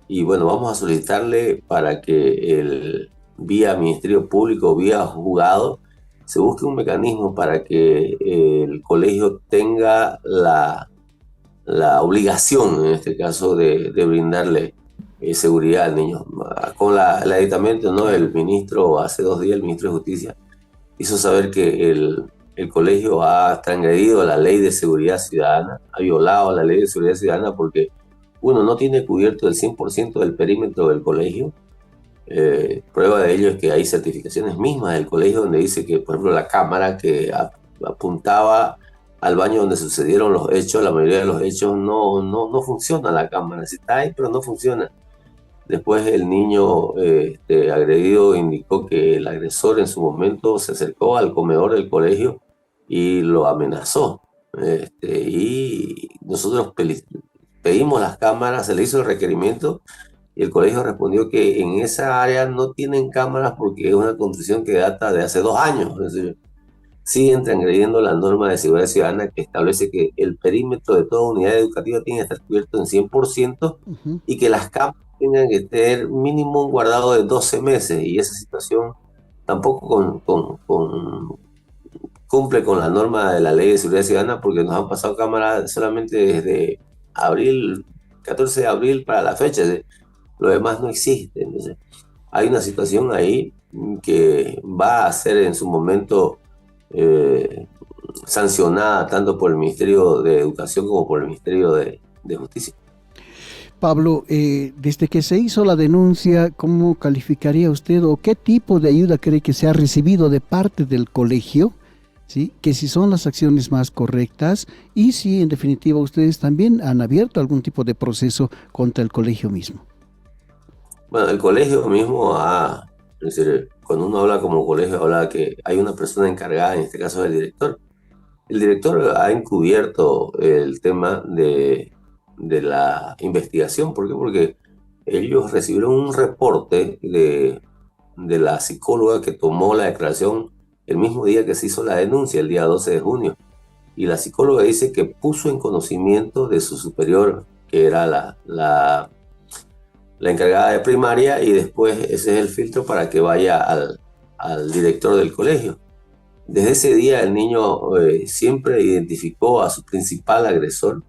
y bueno, vamos a solicitarle para que vía Ministerio Público, vía juzgado, se busque un mecanismo para que el colegio tenga la obligación, en este caso, de brindarle seguridad al niño. Con el aditamento, ¿no? El ministro, hace 2 días, el ministro de Justicia hizo saber que el colegio ha transgredido la ley de seguridad ciudadana, ha violado la ley de seguridad ciudadana porque uno no tiene cubierto el 100% del perímetro del colegio. Prueba de ello es que hay certificaciones mismas del colegio donde dice que, por ejemplo, la cámara que apuntaba al baño donde sucedieron los hechos, la mayoría de los hechos no funciona la cámara, sí está ahí, pero no funciona. Después el niño agredido indicó que el agresor en su momento se acercó al comedor del colegio y lo amenazó. Y nosotros pedimos las cámaras, se le hizo el requerimiento y el colegio respondió que en esa área no tienen cámaras porque es una construcción que data de hace 2 años. Es decir, siguen transgrediendo la norma de seguridad ciudadana que establece que el perímetro de toda unidad educativa tiene que estar cubierto en 100% y que las cámaras tengan que tener mínimo un guardado de 12 meses, y esa situación tampoco cumple con la norma de la ley de seguridad ciudadana, porque nos han pasado cámaras solamente desde 14 de abril para la fecha, lo demás no existe. Entonces, hay una situación ahí que va a ser en su momento sancionada tanto por el Ministerio de Educación como por el Ministerio de Justicia. Pablo, desde que se hizo la denuncia, ¿cómo calificaría usted o qué tipo de ayuda cree que se ha recibido de parte del colegio? ¿Sí? Que si son las acciones más correctas y si en definitiva ustedes también han abierto algún tipo de proceso contra el colegio mismo. Bueno, el colegio mismo es decir, cuando uno habla como colegio, habla que hay una persona encargada, en este caso es el director. El director ha encubierto el tema de la investigación. ¿Por qué? Porque ellos recibieron un reporte de la psicóloga que tomó la declaración el mismo día que se hizo la denuncia, el día 12 de junio. Y la psicóloga dice que puso en conocimiento de su superior, que era la encargada de primaria, y después ese es el filtro para que vaya al director del colegio. Desde ese día el niño siempre identificó a su principal agresor.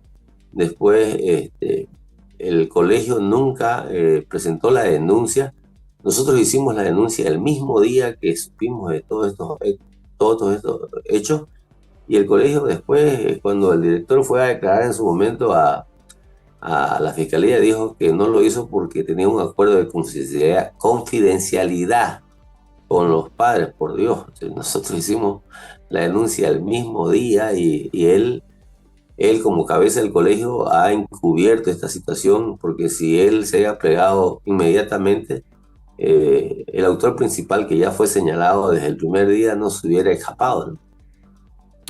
Después el colegio nunca presentó la denuncia. Nosotros hicimos la denuncia el mismo día que supimos de todos estos hechos, y el colegio después, cuando el director fue a declarar en su momento a la fiscalía, dijo que no lo hizo porque tenía un acuerdo de confidencialidad con los padres. Por Dios, nosotros hicimos la denuncia el mismo día y él como cabeza del colegio ha encubierto esta situación, porque si él se haya plegado inmediatamente, el autor principal, que ya fue señalado desde el primer día, no se hubiera escapado, ¿no?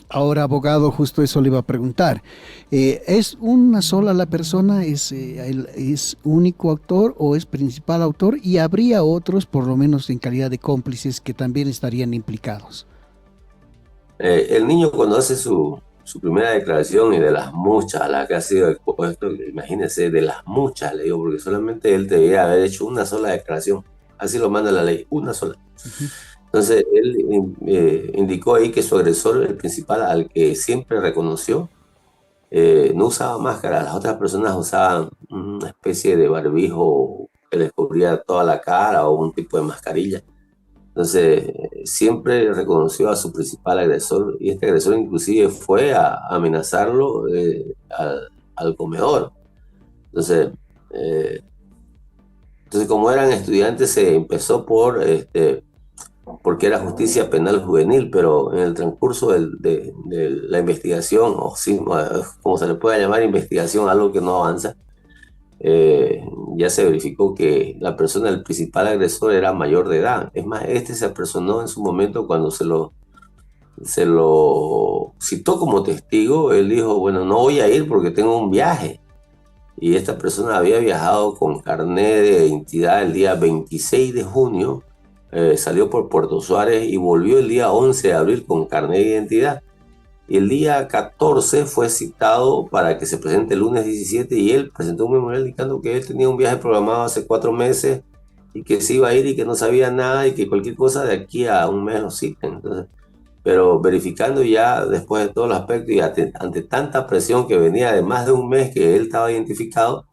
Ahora, abogado, justo eso le iba a preguntar. ¿Es una sola la persona? ¿Es único autor o es principal autor? ¿Y habría otros, por lo menos en calidad de cómplices, que también estarían implicados? El niño, cuando hace su primera declaración, y de las muchas a las que ha sido expuesto, imagínese, de las muchas, le digo, porque solamente él debería haber hecho una sola declaración. Así lo manda la ley, una sola. Entonces, él indicó ahí que su agresor, el principal, al que siempre reconoció, no usaba máscara. Las otras personas usaban una especie de barbijo que les cubría toda la cara o un tipo de mascarilla. Entonces, siempre reconoció a su principal agresor, y este agresor inclusive fue a amenazarlo al comedor. Entonces, como eran estudiantes, se empezó porque era justicia penal juvenil, pero en el transcurso de la investigación, o sí, como se le puede llamar investigación, algo que no avanza, ya se verificó que la persona, el principal agresor, era mayor de edad. Es más, se apersonó en su momento cuando se lo citó como testigo. Él dijo, bueno, no voy a ir porque tengo un viaje. Y esta persona había viajado con carnet de identidad el día 26 de junio, salió por Puerto Suárez y volvió el día 11 de abril con carnet de identidad. y el día 14 fue citado para que se presente el lunes 17 y él presentó un memorial indicando que él tenía un viaje programado hace 4 meses y que se iba a ir y que no sabía nada y que cualquier cosa de aquí a un mes lo citen. Entonces, pero verificando ya después de todos los aspectos y ante tanta presión que venía de más de un mes que él estaba identificado,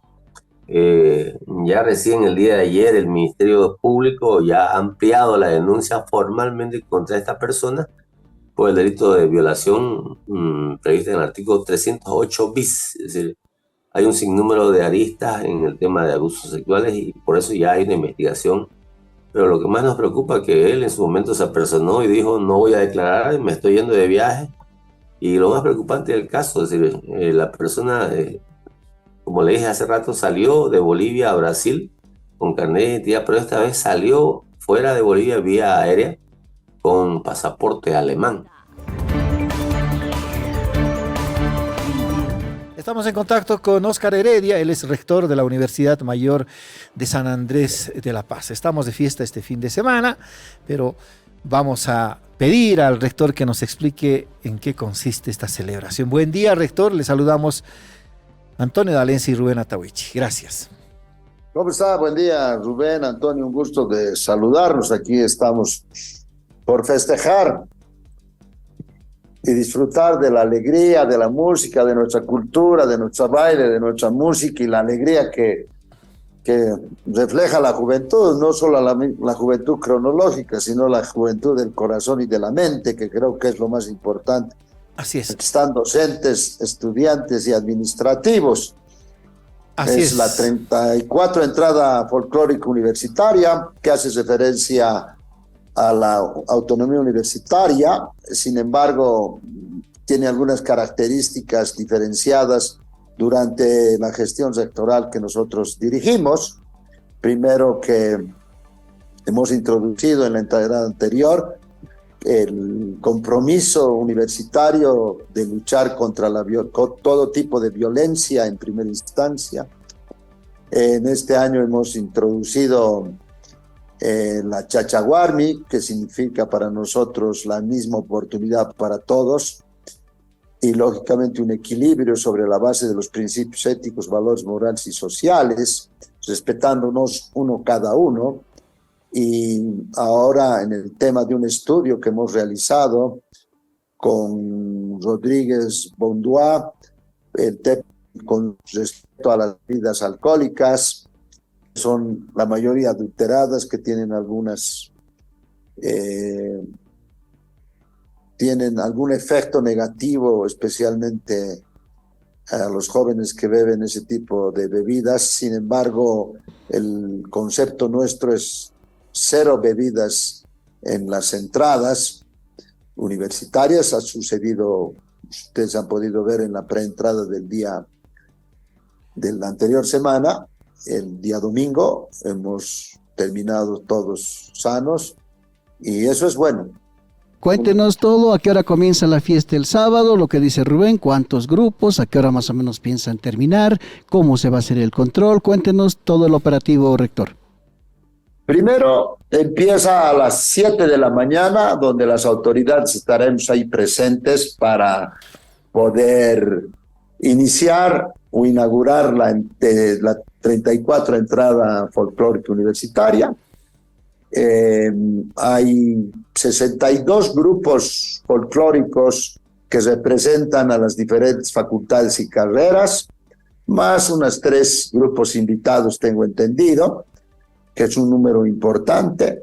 ya recién el día de ayer el Ministerio Público ya ha ampliado la denuncia formalmente contra esta persona por el delito de violación previsto en el artículo 308 bis, es decir, hay un sinnúmero de aristas en el tema de abusos sexuales y por eso ya hay una investigación. Pero lo que más nos preocupa es que él en su momento se apersonó y dijo no voy a declarar, me estoy yendo de viaje. Y lo más preocupante del caso, es decir, la persona, como le dije hace rato, salió de Bolivia a Brasil con carnet de identidad, pero esta vez salió fuera de Bolivia vía aérea con pasaporte alemán. Estamos en contacto con Óscar Heredia, él es rector de la Universidad Mayor de San Andrés de La Paz. Estamos de fiesta este fin de semana, pero vamos a pedir al rector que nos explique en qué consiste esta celebración. Buen día, rector, le saludamos Antonio D'Alencia y Rubén Atahuichi. Gracias. ¿Cómo está? Buen día, Rubén, Antonio, un gusto de saludarnos. Aquí estamos por festejar y disfrutar de la alegría, de la música, de nuestra cultura, de nuestro baile, de nuestra música y la alegría que refleja la juventud, no solo la juventud cronológica, sino la juventud del corazón y de la mente, que creo que es lo más importante. Así es. Aquí están docentes, estudiantes y administrativos. Así es. La 34 entrada folclórica universitaria, que hace referencia a la autonomía universitaria, sin embargo, tiene algunas características diferenciadas durante la gestión rectoral que nosotros dirigimos. Primero, que hemos introducido en la entrada anterior el compromiso universitario de luchar contra todo tipo de violencia en primera instancia. En este año hemos introducido la Chachaguarmi, que significa para nosotros la misma oportunidad para todos, y lógicamente un equilibrio sobre la base de los principios éticos, valores morales y sociales, respetándonos uno cada uno. Y ahora en el tema de un estudio que hemos realizado con Rodríguez Bondois, el tema con respecto a las bebidas alcohólicas, son la mayoría adulteradas, que tienen tienen algún efecto negativo, especialmente a los jóvenes que beben ese tipo de bebidas. Sin embargo, el concepto nuestro es 0 bebidas en las entradas universitarias. Ha sucedido, ustedes han podido ver en la preentrada del día de la anterior semana, el día domingo, hemos terminado todos sanos y eso es bueno. Cuéntenos todo, a qué hora comienza la fiesta el sábado, lo que dice Rubén, cuántos grupos, a qué hora más o menos piensan terminar, cómo se va a hacer el control, cuéntenos todo el operativo, rector. Primero empieza a las 7 de la mañana, donde las autoridades estaremos ahí presentes para poder iniciar o inaugurar la 34 entrada folclórica universitaria. Hay 62 grupos folclóricos que representan a las diferentes facultades y carreras, más unos 3 grupos invitados, tengo entendido, que es un número importante,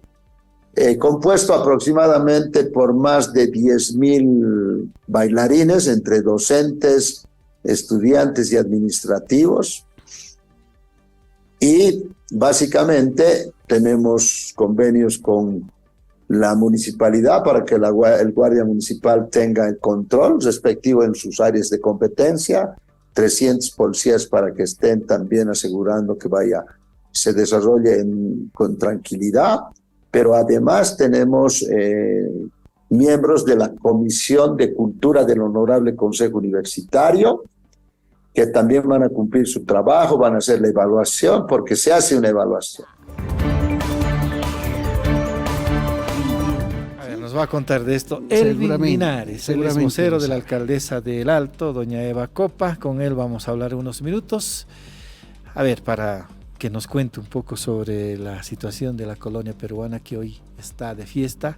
compuesto aproximadamente por más de 10,000 bailarines, entre docentes, estudiantes y administrativos. Y básicamente tenemos convenios con la municipalidad para que el guardia municipal tenga el control respectivo en sus áreas de competencia, 300 policías para que estén también asegurando que se desarrolle con tranquilidad, pero además tenemos miembros de la Comisión de Cultura del Honorable Consejo Universitario, que también van a cumplir su trabajo, van a hacer la evaluación, porque se hace una evaluación. A ver, nos va a contar de esto Elvin Linares, el vocero de la alcaldesa del Alto, doña Eva Copa. Con él vamos a hablar unos minutos. A ver, para que nos cuente un poco sobre la situación de la colonia peruana que hoy está de fiesta.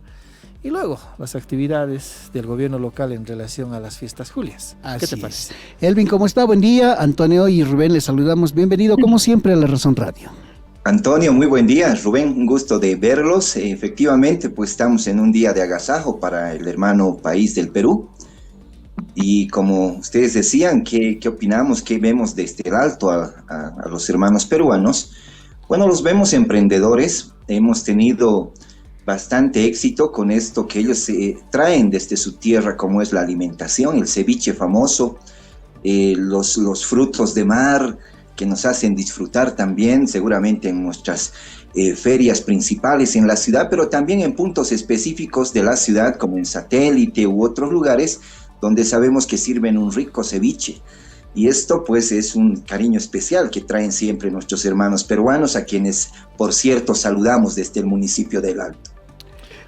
Y luego, las actividades del gobierno local en relación a las fiestas julias. ¿Qué te parece? Elvin, ¿cómo está? Buen día. Antonio y Rubén, les saludamos. Bienvenido, como siempre, a La Razón Radio. Antonio, muy buen día. Rubén, un gusto de verlos. Efectivamente, pues estamos en un día de agasajo para el hermano país del Perú. Y como ustedes decían, ¿qué opinamos? ¿Qué vemos desde el Alto a los hermanos peruanos? Bueno, los vemos emprendedores. Hemos tenido bastante éxito con esto que ellos traen desde su tierra, como es la alimentación, el ceviche famoso, los frutos de mar que nos hacen disfrutar también, seguramente en nuestras ferias principales en la ciudad, pero también en puntos específicos de la ciudad, como en Satélite u otros lugares, donde sabemos que sirven un rico ceviche. Y esto pues es un cariño especial que traen siempre nuestros hermanos peruanos, a quienes, por cierto, saludamos desde el municipio del Alto.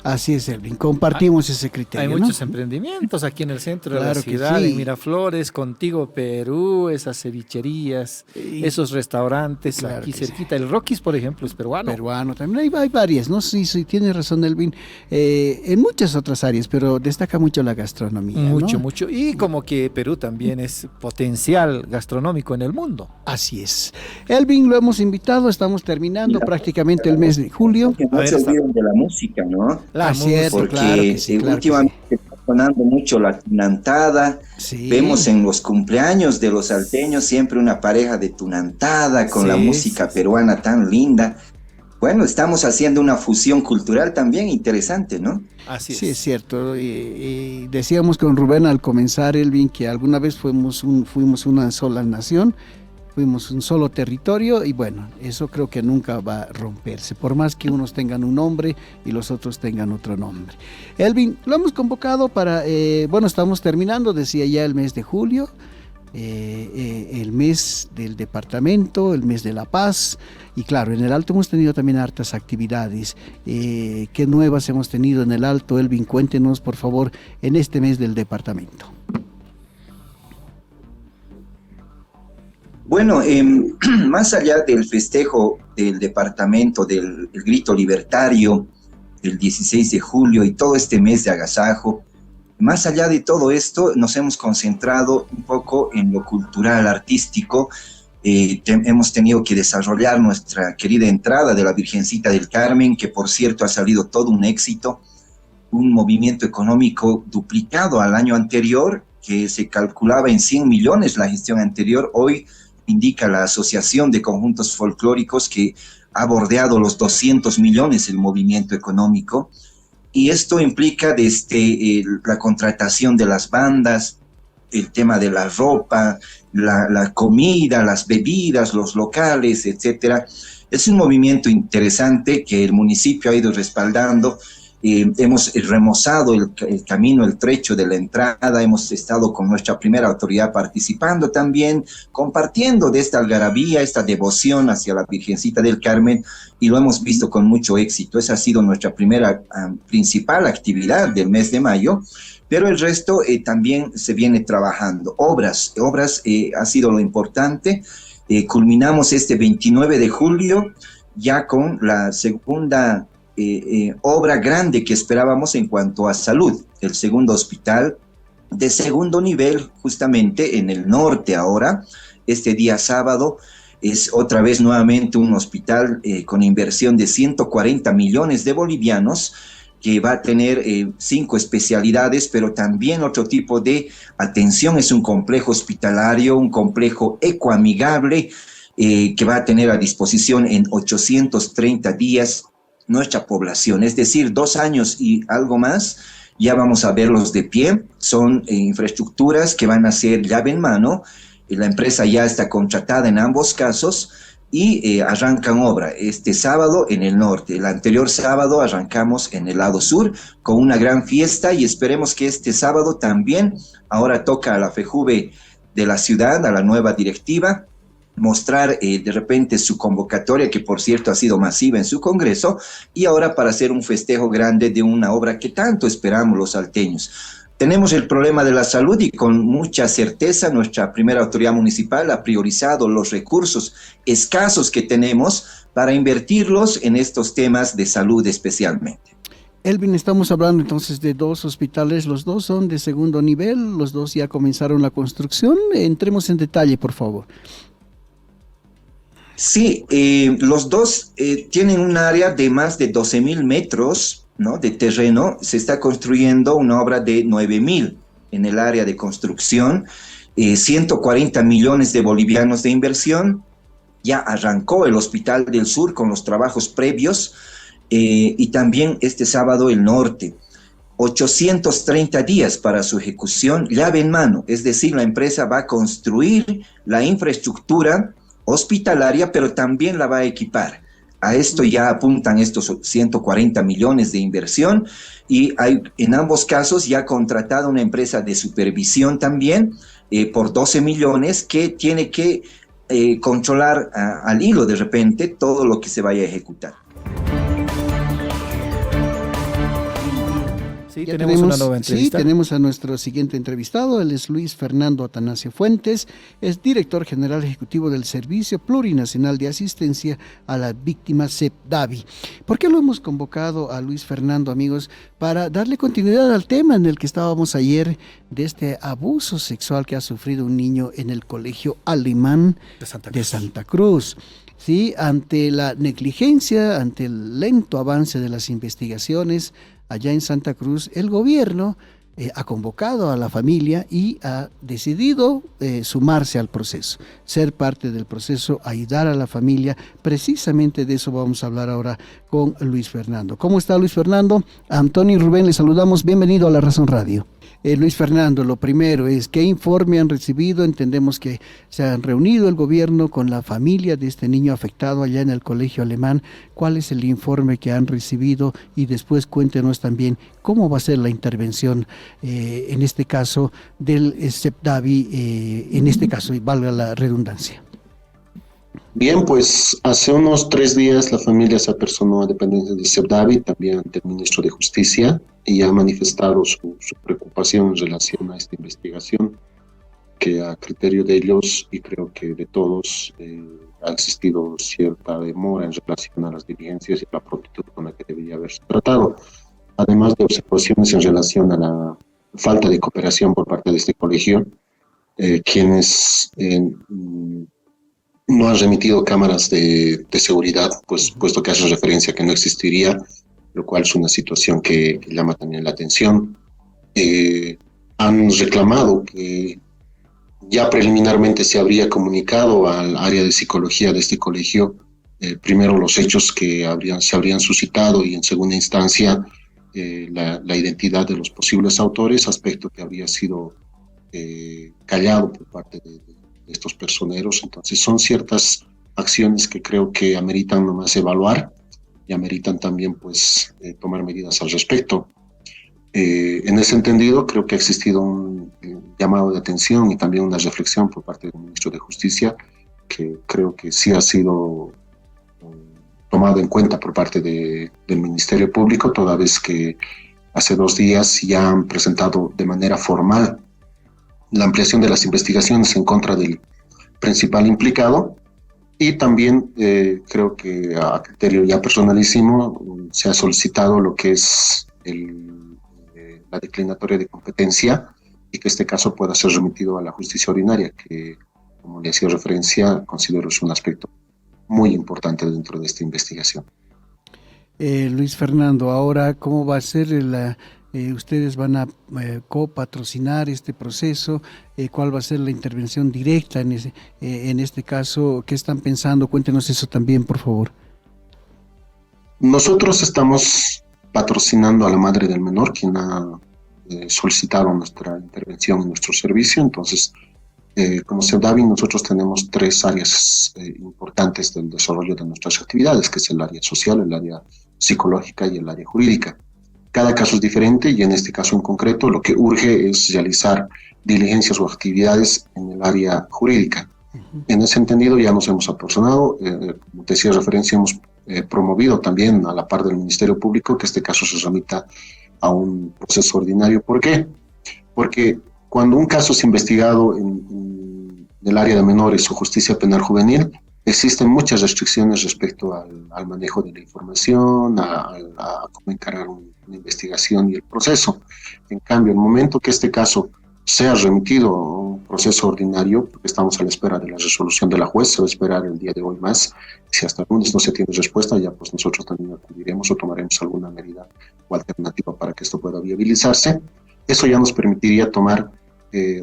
Así es, Elvin, compartimos ese criterio. Hay muchos emprendimientos aquí en el centro de la ciudad, en Miraflores, Contigo Perú, esas cevicherías, esos restaurantes aquí cerquita. El Rockies, por ejemplo, es peruano. Peruano también, hay varias, ¿no? Sí, tiene razón, Elvin. En muchas otras áreas, pero destaca mucho la gastronomía. Mucho. Y como que Perú también es potencial gastronómico en el mundo. Así es. Elvin, lo hemos invitado, estamos terminando prácticamente el mes de julio. Que no se olviden de la música, ¿no? Cierto, porque últimamente está sonando mucho la tunantada. Vemos en los cumpleaños de los salteños siempre una pareja de tunantada con la música peruana tan linda. Bueno, estamos haciendo una fusión cultural también interesante, ¿no? Así es. Sí, es cierto. Y decíamos con Rubén al comenzar, Elvin, que alguna vez fuimos una sola nación. Fuimos un solo territorio y bueno, eso creo que nunca va a romperse, por más que unos tengan un nombre y los otros tengan otro nombre. Elvin, lo hemos convocado para, estamos terminando, decía ya, el mes de julio, el mes del departamento, el mes de la paz, y claro, en el Alto hemos tenido también hartas actividades. ¿Qué nuevas hemos tenido en el Alto, Elvin? Cuéntenos, por favor, en este mes del departamento. Bueno, más allá del festejo del departamento, del grito libertario, el 16 de julio y todo este mes de agasajo, más allá de todo esto, nos hemos concentrado un poco en lo cultural, artístico. Hemos tenido que desarrollar nuestra querida entrada de la Virgencita del Carmen, que por cierto ha salido todo un éxito, un movimiento económico duplicado al año anterior, que se calculaba en 100 millones la gestión anterior. Hoy indica la Asociación de Conjuntos Folclóricos que ha bordeado los 200 millones el movimiento económico, y esto implica desde la contratación de las bandas, el tema de la ropa, la comida, las bebidas, los locales, etcétera. Es un movimiento interesante que el municipio ha ido respaldando. Hemos remozado el camino, el trecho de la entrada, hemos estado con nuestra primera autoridad participando también, compartiendo de esta algarabía, esta devoción hacia la Virgencita del Carmen, y lo hemos visto con mucho éxito. Esa ha sido nuestra primera principal actividad del mes de mayo, pero el resto también se viene trabajando. Obras ha sido lo importante. Culminamos este 29 de julio ya con la segunda obra grande que esperábamos en cuanto a salud, el segundo hospital de segundo nivel, justamente en el norte ahora. Este día sábado es otra vez nuevamente un hospital con inversión de 140 millones de bolivianos, que va a tener 5 especialidades, pero también otro tipo de atención. Es un complejo hospitalario, un complejo ecoamigable, que va a tener a disposición en 830 días nuestra población, es decir, 2 años y algo más, ya vamos a verlos de pie. Son infraestructuras que van a ser llave en mano. La empresa ya está contratada en ambos casos y arrancan obra este sábado en el norte. El anterior sábado arrancamos en el lado sur con una gran fiesta, y esperemos que este sábado también, ahora toca a la FEJUVE de la ciudad, a la nueva directiva, mostrar de repente su convocatoria, que por cierto ha sido masiva en su congreso, y ahora para hacer un festejo grande de una obra que tanto esperamos los salteños. Tenemos el problema de la salud y con mucha certeza nuestra primera autoridad municipal ha priorizado los recursos escasos que tenemos para invertirlos en estos temas de salud especialmente. Elvin, estamos hablando entonces de 2 hospitales, los 2 son de segundo nivel, los 2 ya comenzaron la construcción. Entremos en detalle, por favor. Sí, los 2 tienen un área de más de 12.000 metros, ¿no?, de terreno. Se está construyendo una obra de 9.000 en el área de construcción, 140 millones de bolivianos de inversión. Ya arrancó el Hospital del Sur con los trabajos previos, y también este sábado el norte. 830 días para su ejecución, llave en mano, es decir, la empresa va a construir la infraestructura hospitalaria, pero también la va a equipar. A esto ya apuntan estos 140 millones de inversión, y hay en ambos casos ya contratado una empresa de supervisión también por 12 millones que tiene que controlar al hilo de repente todo lo que se vaya a ejecutar. Sí, tenemos una nueva entrevista. Sí, tenemos a nuestro siguiente entrevistado. Él es Luis Fernando Atanasio Fuentes, es director general ejecutivo del Servicio Plurinacional de Asistencia a las Víctimas CEPDAVI. ¿Por qué lo hemos convocado a Luis Fernando, amigos? Para darle continuidad al tema en el que estábamos ayer, de este abuso sexual que ha sufrido un niño en el Colegio Alemán de Santa Cruz. Sí, ante la negligencia, ante el lento avance de las investigaciones allá en Santa Cruz, el gobierno ha convocado a la familia y ha decidido sumarse al proceso, ser parte del proceso, ayudar a la familia. Precisamente de eso vamos a hablar ahora con Luis Fernando. ¿Cómo está, Luis Fernando? Antonio y Rubén, le saludamos. Bienvenido a La Razón Radio. Luis Fernando, lo primero es, ¿qué informe han recibido? Entendemos que se han reunido el gobierno con la familia de este niño afectado allá en el Colegio Alemán. ¿Cuál es el informe que han recibido? Y después cuéntenos también cómo va a ser la intervención, en este caso, del CEPDAVI, en este caso, y valga la redundancia. Bien, pues hace unos 3 días la familia se apersonó a dependencias del CEPDAVI, también ante el ministro de Justicia, y ha manifestado su preocupación en relación a esta investigación, que a criterio de ellos, y creo que de todos, ha existido cierta demora en relación a las diligencias y la prontitud con la que debería haberse tratado, además de observaciones en relación a la falta de cooperación por parte de este colegio, quienes no han remitido cámaras de seguridad, pues puesto que hace referencia a que no existiría, lo cual es una situación que llama también la atención. Han reclamado que ya preliminarmente se habría comunicado al área de psicología de este colegio, primero los hechos que se habrían suscitado y en segunda instancia la identidad de los posibles autores, aspecto que habría sido callado por parte de estos personeros. Entonces son ciertas acciones que creo que ameritan nomás evaluar y ameritan también pues tomar medidas al respecto. En ese entendido creo que ha existido un llamado de atención y también una reflexión por parte del ministro de Justicia, que creo que sí ha sido tomado en cuenta por parte del Ministerio Público, toda vez que hace 2 días ya han presentado de manera formal la ampliación de las investigaciones en contra del principal implicado, y también creo que a criterio ya personalísimo se ha solicitado lo que es la declinatoria de competencia, y que este caso pueda ser remitido a la justicia ordinaria, que, como le hacía referencia, considero es un aspecto muy importante dentro de esta investigación. Luis Fernando, ahora, ¿cómo va a ser ustedes van a copatrocinar este proceso? ¿Cuál va a ser la intervención directa en este caso? ¿Qué están pensando? Cuéntenos eso también, por favor. Nosotros estamos patrocinando a la madre del menor, quien ha solicitado nuestra intervención en nuestro servicio. Entonces, como CEPDAVI, nosotros tenemos 3 áreas importantes del desarrollo de nuestras actividades, que es el área social, el área psicológica y el área jurídica. Cada caso es diferente, y en este caso en concreto lo que urge es realizar diligencias o actividades en el área jurídica. En ese entendido ya nos hemos aproximado, como te decía referencia, hemos promovido también a la par del Ministerio Público que este caso se remita a un proceso ordinario. ¿Por qué? Porque cuando un caso es investigado en el área de menores o justicia penal juvenil, existen muchas restricciones respecto al manejo de la información, a cómo encarar una investigación y el proceso. En cambio, el momento que este caso sea remitido a un proceso ordinario, porque estamos a la espera de la resolución de la juez, se va a esperar el día de hoy más. Si hasta el lunes no se tiene respuesta, ya pues nosotros también acudiremos o tomaremos alguna medida o alternativa para que esto pueda viabilizarse. Eso ya nos permitiría tomar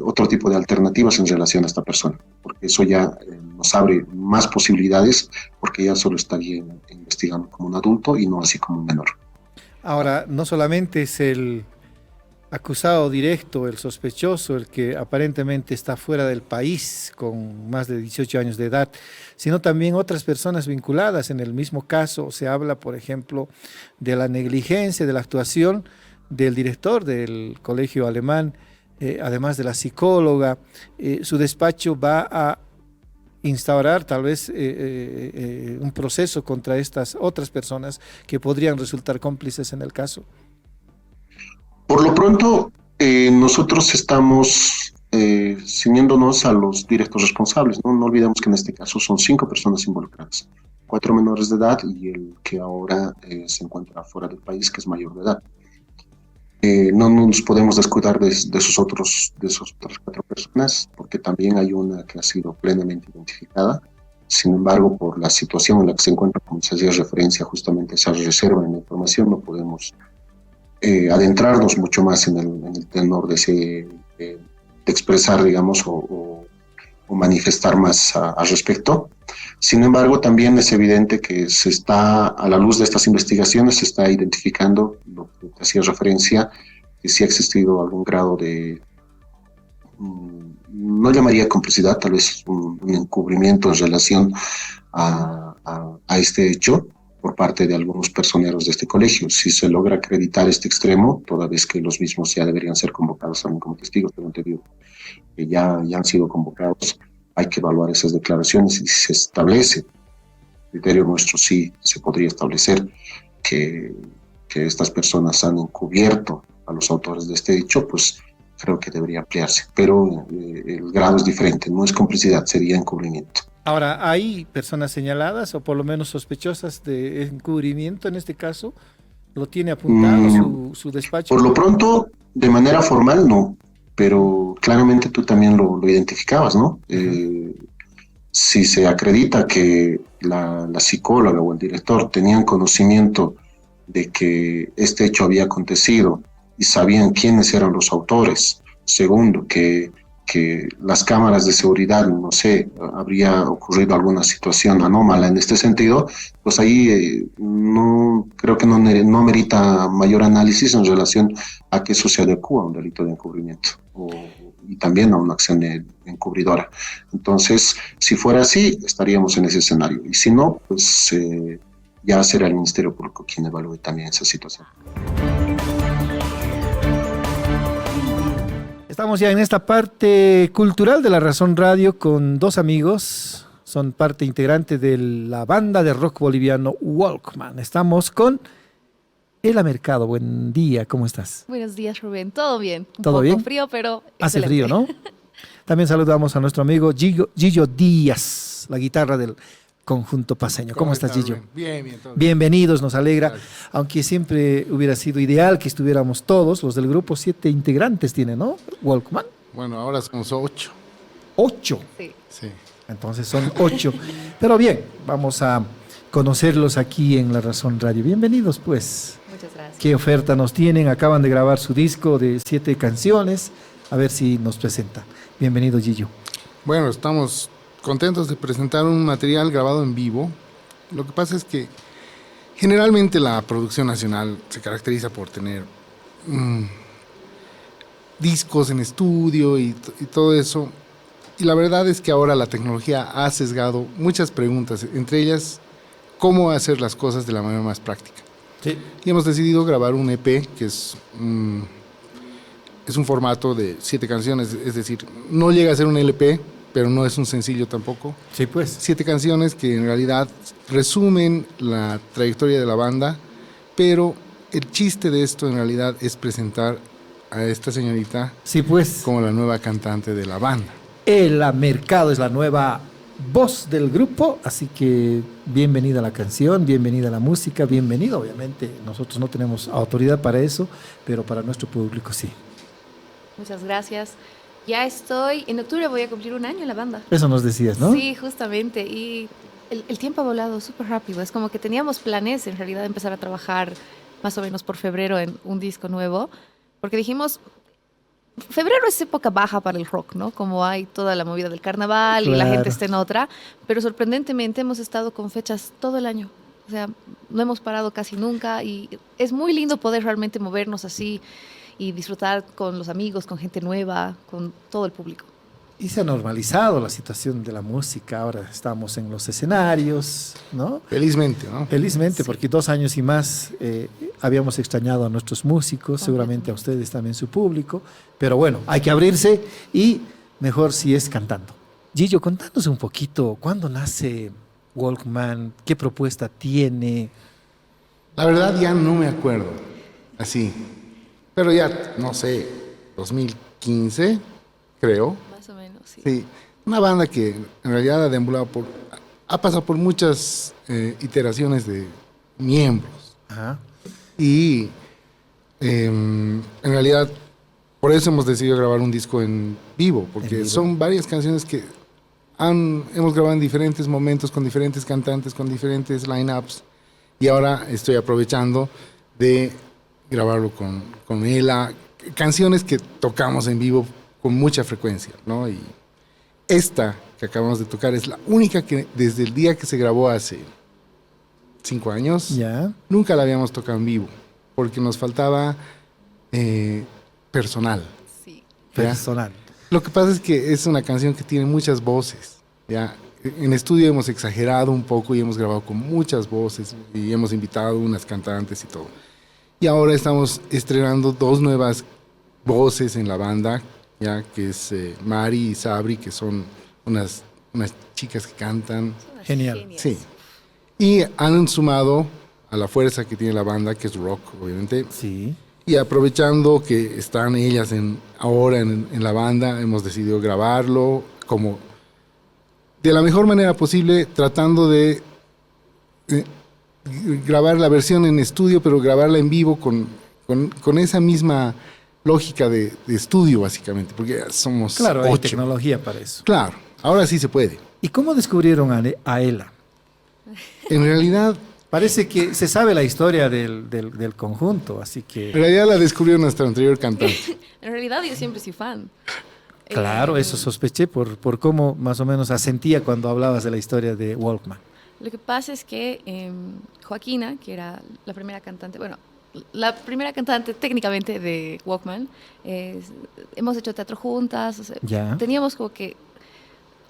otro tipo de alternativas en relación a esta persona, porque eso ya nos abre más posibilidades, porque ya solo estaría investigando como un adulto y no así como un menor. Ahora, no solamente es el acusado directo, el sospechoso, el que aparentemente está fuera del país con más de 18 años de edad, sino también otras personas vinculadas. En el mismo caso se habla, por ejemplo, de la negligencia, de la actuación del director del colegio alemán, además de la psicóloga. Su despacho va a instaurar tal vez un proceso contra estas otras personas que podrían resultar cómplices en el caso. Por lo pronto, nosotros estamos ciñéndonos a los directos responsables, ¿no? No olvidemos que en este caso son 5 personas involucradas, 4 menores de edad y el que ahora se encuentra fuera del país, que es mayor de edad. No nos podemos descuidar de esos otras 4 personas, porque también hay una que ha sido plenamente identificada. Sin embargo, por la situación en la que se encuentra, como se hacía referencia justamente a esa reserva en la información, no podemos adentrarnos mucho más en el tenor de expresar, digamos, o manifestar más al respecto. Sin embargo, también es evidente que se está, a la luz de estas investigaciones, se está identificando, lo que te hacía referencia, que sí ha existido algún grado de, no llamaría complicidad, tal vez un encubrimiento en relación a este hecho por parte de algunos personeros de este colegio. Si se logra acreditar este extremo, toda vez que los mismos ya deberían ser convocados también como testigos, tengo entendido que ya han sido convocados, hay que evaluar esas declaraciones y si se establece, criterio nuestro sí se podría establecer que estas personas han encubierto a los autores de este hecho, pues creo que debería ampliarse, pero el grado es diferente, no es complicidad, sería encubrimiento. Ahora, ¿hay personas señaladas o por lo menos sospechosas de encubrimiento en este caso? ¿Lo tiene apuntado su despacho? Por lo pronto, de manera formal no, pero claramente tú también lo identificabas, ¿no? Si se acredita que la psicóloga o el director tenían conocimiento de que este hecho había acontecido y sabían quiénes eran los autores. Segundo, que las cámaras de seguridad, no sé, habría ocurrido alguna situación anómala en este sentido, pues ahí no creo que no merita mayor análisis en relación a que eso se adecua a un delito de encubrimiento y también a una acción encubridora. Entonces, si fuera así, estaríamos en ese escenario. Y si no, pues ya será el Ministerio Público quien evalúe también esa situación. Estamos ya en esta parte cultural de La Razón Radio con 2 amigos, son parte integrante de la banda de rock boliviano Walkman. Estamos con Ela Mercado. Buen día, ¿cómo estás? Buenos días, Rubén. ¿Todo bien? ¿Todo un bien? poco frío, pero Hace excelente. frío, ¿no? También saludamos a nuestro amigo Gillo Díaz, la guitarra del conjunto paseño. ¿Cómo estás, Gillo? Bien, todo bien. Bienvenidos, nos alegra. Aunque siempre hubiera sido ideal que estuviéramos todos, los del grupo, 7 integrantes tiene, ¿no? Walkman. Bueno, ahora somos 8. ¿8? Sí. Entonces son 8. Pero bien, vamos a conocerlos aquí en La Razón Radio. Bienvenidos, pues. Muchas gracias. ¿Qué oferta nos tienen? Acaban de grabar su disco de 7 canciones. A ver si nos presenta. Bienvenido, Gillo. Bueno, estamos contentos de presentar un material grabado en vivo. Lo que pasa es que generalmente la producción nacional se caracteriza por tener discos en estudio y todo eso. Y la verdad es que ahora la tecnología ha sesgado muchas preguntas, entre ellas, cómo hacer las cosas de la manera más práctica. Sí. Y hemos decidido grabar un EP que es un formato de 7 canciones, es decir, no llega a ser un LP, pero no es un sencillo tampoco. Sí, pues. 7 canciones que en realidad resumen la trayectoria de la banda, pero el chiste de esto en realidad es presentar a esta señorita, sí, pues, como la nueva cantante de la banda. Ela Mercado es la nueva voz del grupo, así que bienvenida a la canción, bienvenida a la música, bienvenido. Obviamente nosotros no tenemos autoridad para eso, pero para nuestro público sí. Muchas gracias. Ya estoy, en octubre voy a cumplir 1 año en la banda. Eso nos decías, ¿no? Sí, justamente, y el tiempo ha volado súper rápido. Es como que teníamos planes en realidad de empezar a trabajar más o menos por febrero en un disco nuevo, porque dijimos, febrero es época baja para el rock, ¿no? Como hay toda la movida del carnaval y la gente está en otra, pero sorprendentemente hemos estado con fechas todo el año. O sea, no hemos parado casi nunca y es muy lindo poder realmente movernos así y disfrutar con los amigos, con gente nueva, con todo el público. Y se ha normalizado la situación de la música, ahora estamos en los escenarios, ¿no? Felizmente, ¿no? Felizmente, sí. Porque 2 años y más habíamos extrañado a nuestros músicos, seguramente a ustedes también su público, pero bueno, hay que abrirse y mejor si es cantando. Gillo, contanos un poquito, ¿cuándo nace Walkman? ¿Qué propuesta tiene? La verdad ya no me acuerdo, así, pero ya, no sé, 2015, creo. Más o menos, sí. Sí, una banda que en realidad ha pasado por muchas iteraciones de miembros. Ajá. Y en realidad por eso hemos decidido grabar un disco en vivo, porque son varias canciones que hemos grabado en diferentes momentos, con diferentes cantantes, con diferentes lineups, y ahora estoy aprovechando de grabarlo con Ela, canciones que tocamos en vivo con mucha frecuencia, ¿no? Y esta que acabamos de tocar es la única que desde el día que se grabó hace 5 años, ¿ya? Nunca la habíamos tocado en vivo, porque nos faltaba personal. Sí. Personal. Lo que pasa es que es una canción que tiene muchas voces, ¿ya? En estudio hemos exagerado un poco y hemos grabado con muchas voces y hemos invitado unas cantantes y todo. Y ahora estamos estrenando 2 nuevas voces en la banda, ya que es Mari y Sabri, que son unas chicas que cantan. Genial. Sí. Y han sumado a la fuerza que tiene la banda, que es rock, obviamente. Sí. Y aprovechando que están ellas ahora en la banda, hemos decidido grabarlo como de la mejor manera posible, tratando de grabar la versión en estudio, pero grabarla en vivo con esa misma lógica de estudio, básicamente, porque somos Claro, 8. hay tecnología para eso. Claro, ahora sí se puede. ¿Y cómo descubrieron a Ela? En realidad, parece que se sabe la historia del conjunto, así que... En realidad la descubrió nuestro anterior cantante. En realidad yo siempre soy fan. Claro, eso sospeché por cómo más o menos asentía cuando hablabas de la historia de Walkman. Lo que pasa es que Joaquina, que era la primera cantante, bueno, la primera cantante técnicamente de Walkman, hemos hecho teatro juntas, o sea, Ya. teníamos como que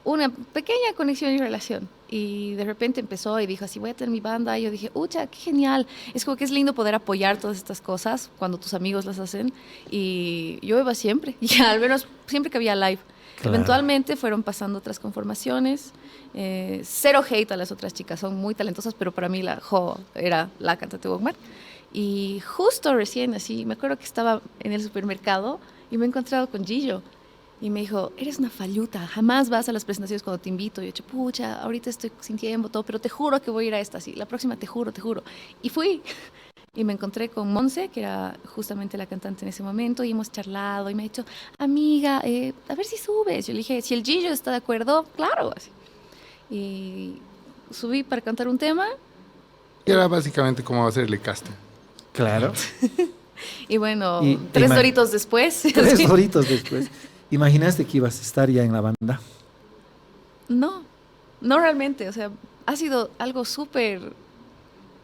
una pequeña conexión y relación. Y de repente empezó y dijo así, voy a tener mi banda. Y yo dije, ucha, qué genial. Es como que es lindo poder apoyar todas estas cosas cuando tus amigos las hacen. Y yo iba siempre, y al menos siempre que había live. Claro. Eventualmente fueron pasando otras conformaciones. Cero hate a las otras chicas, son muy talentosas, pero para mí la Jo era la cantante de Walkman. Y justo recién, así, me acuerdo que estaba en el supermercado y me he encontrado con Gillo. Y me dijo, eres una falluta, jamás vas a las presentaciones cuando te invito. Y yo he dicho, pucha, ahorita estoy sin tiempo, todo, pero te juro que voy a ir a esta, sí, la próxima te juro, te juro. Y fui. Y me encontré con Monse, que era justamente la cantante en ese momento, y hemos charlado, y me ha dicho, amiga, a ver si subes. Yo le dije, si el Gillo está de acuerdo, claro. Así. Y subí para cantar un tema. Y era básicamente como hacerle casting. Claro. Y bueno, Y 3 doritos después. 3 doritos después. ¿Imaginaste que ibas a estar ya en la banda? No, no realmente, o sea, ha sido algo súper,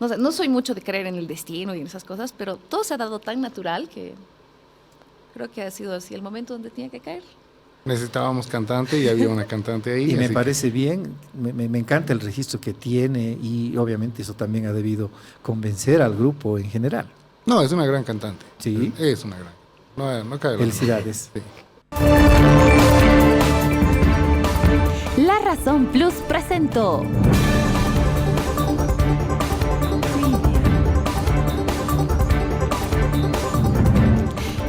no sé, no soy mucho de creer en el destino y en esas cosas, pero todo se ha dado tan natural que creo que ha sido así el momento donde tenía que caer. Necesitábamos cantante y había una cantante ahí. Y me así parece bien, me encanta el registro que tiene y obviamente eso también ha debido convencer al grupo en general. No, es una gran cantante. Sí. Es una gran. No cabe duda. Felicidades. Sí. Comunicación Plus presentó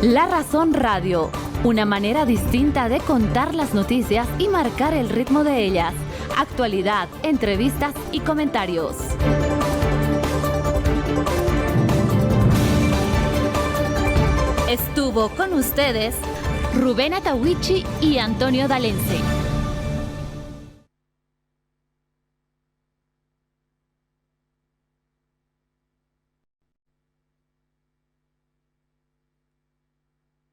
La Razón Radio, una manera distinta de contar las noticias y marcar el ritmo de ellas. Actualidad, entrevistas y comentarios. Estuvo con ustedes Rubén Atahuichi y Antonio Dalense.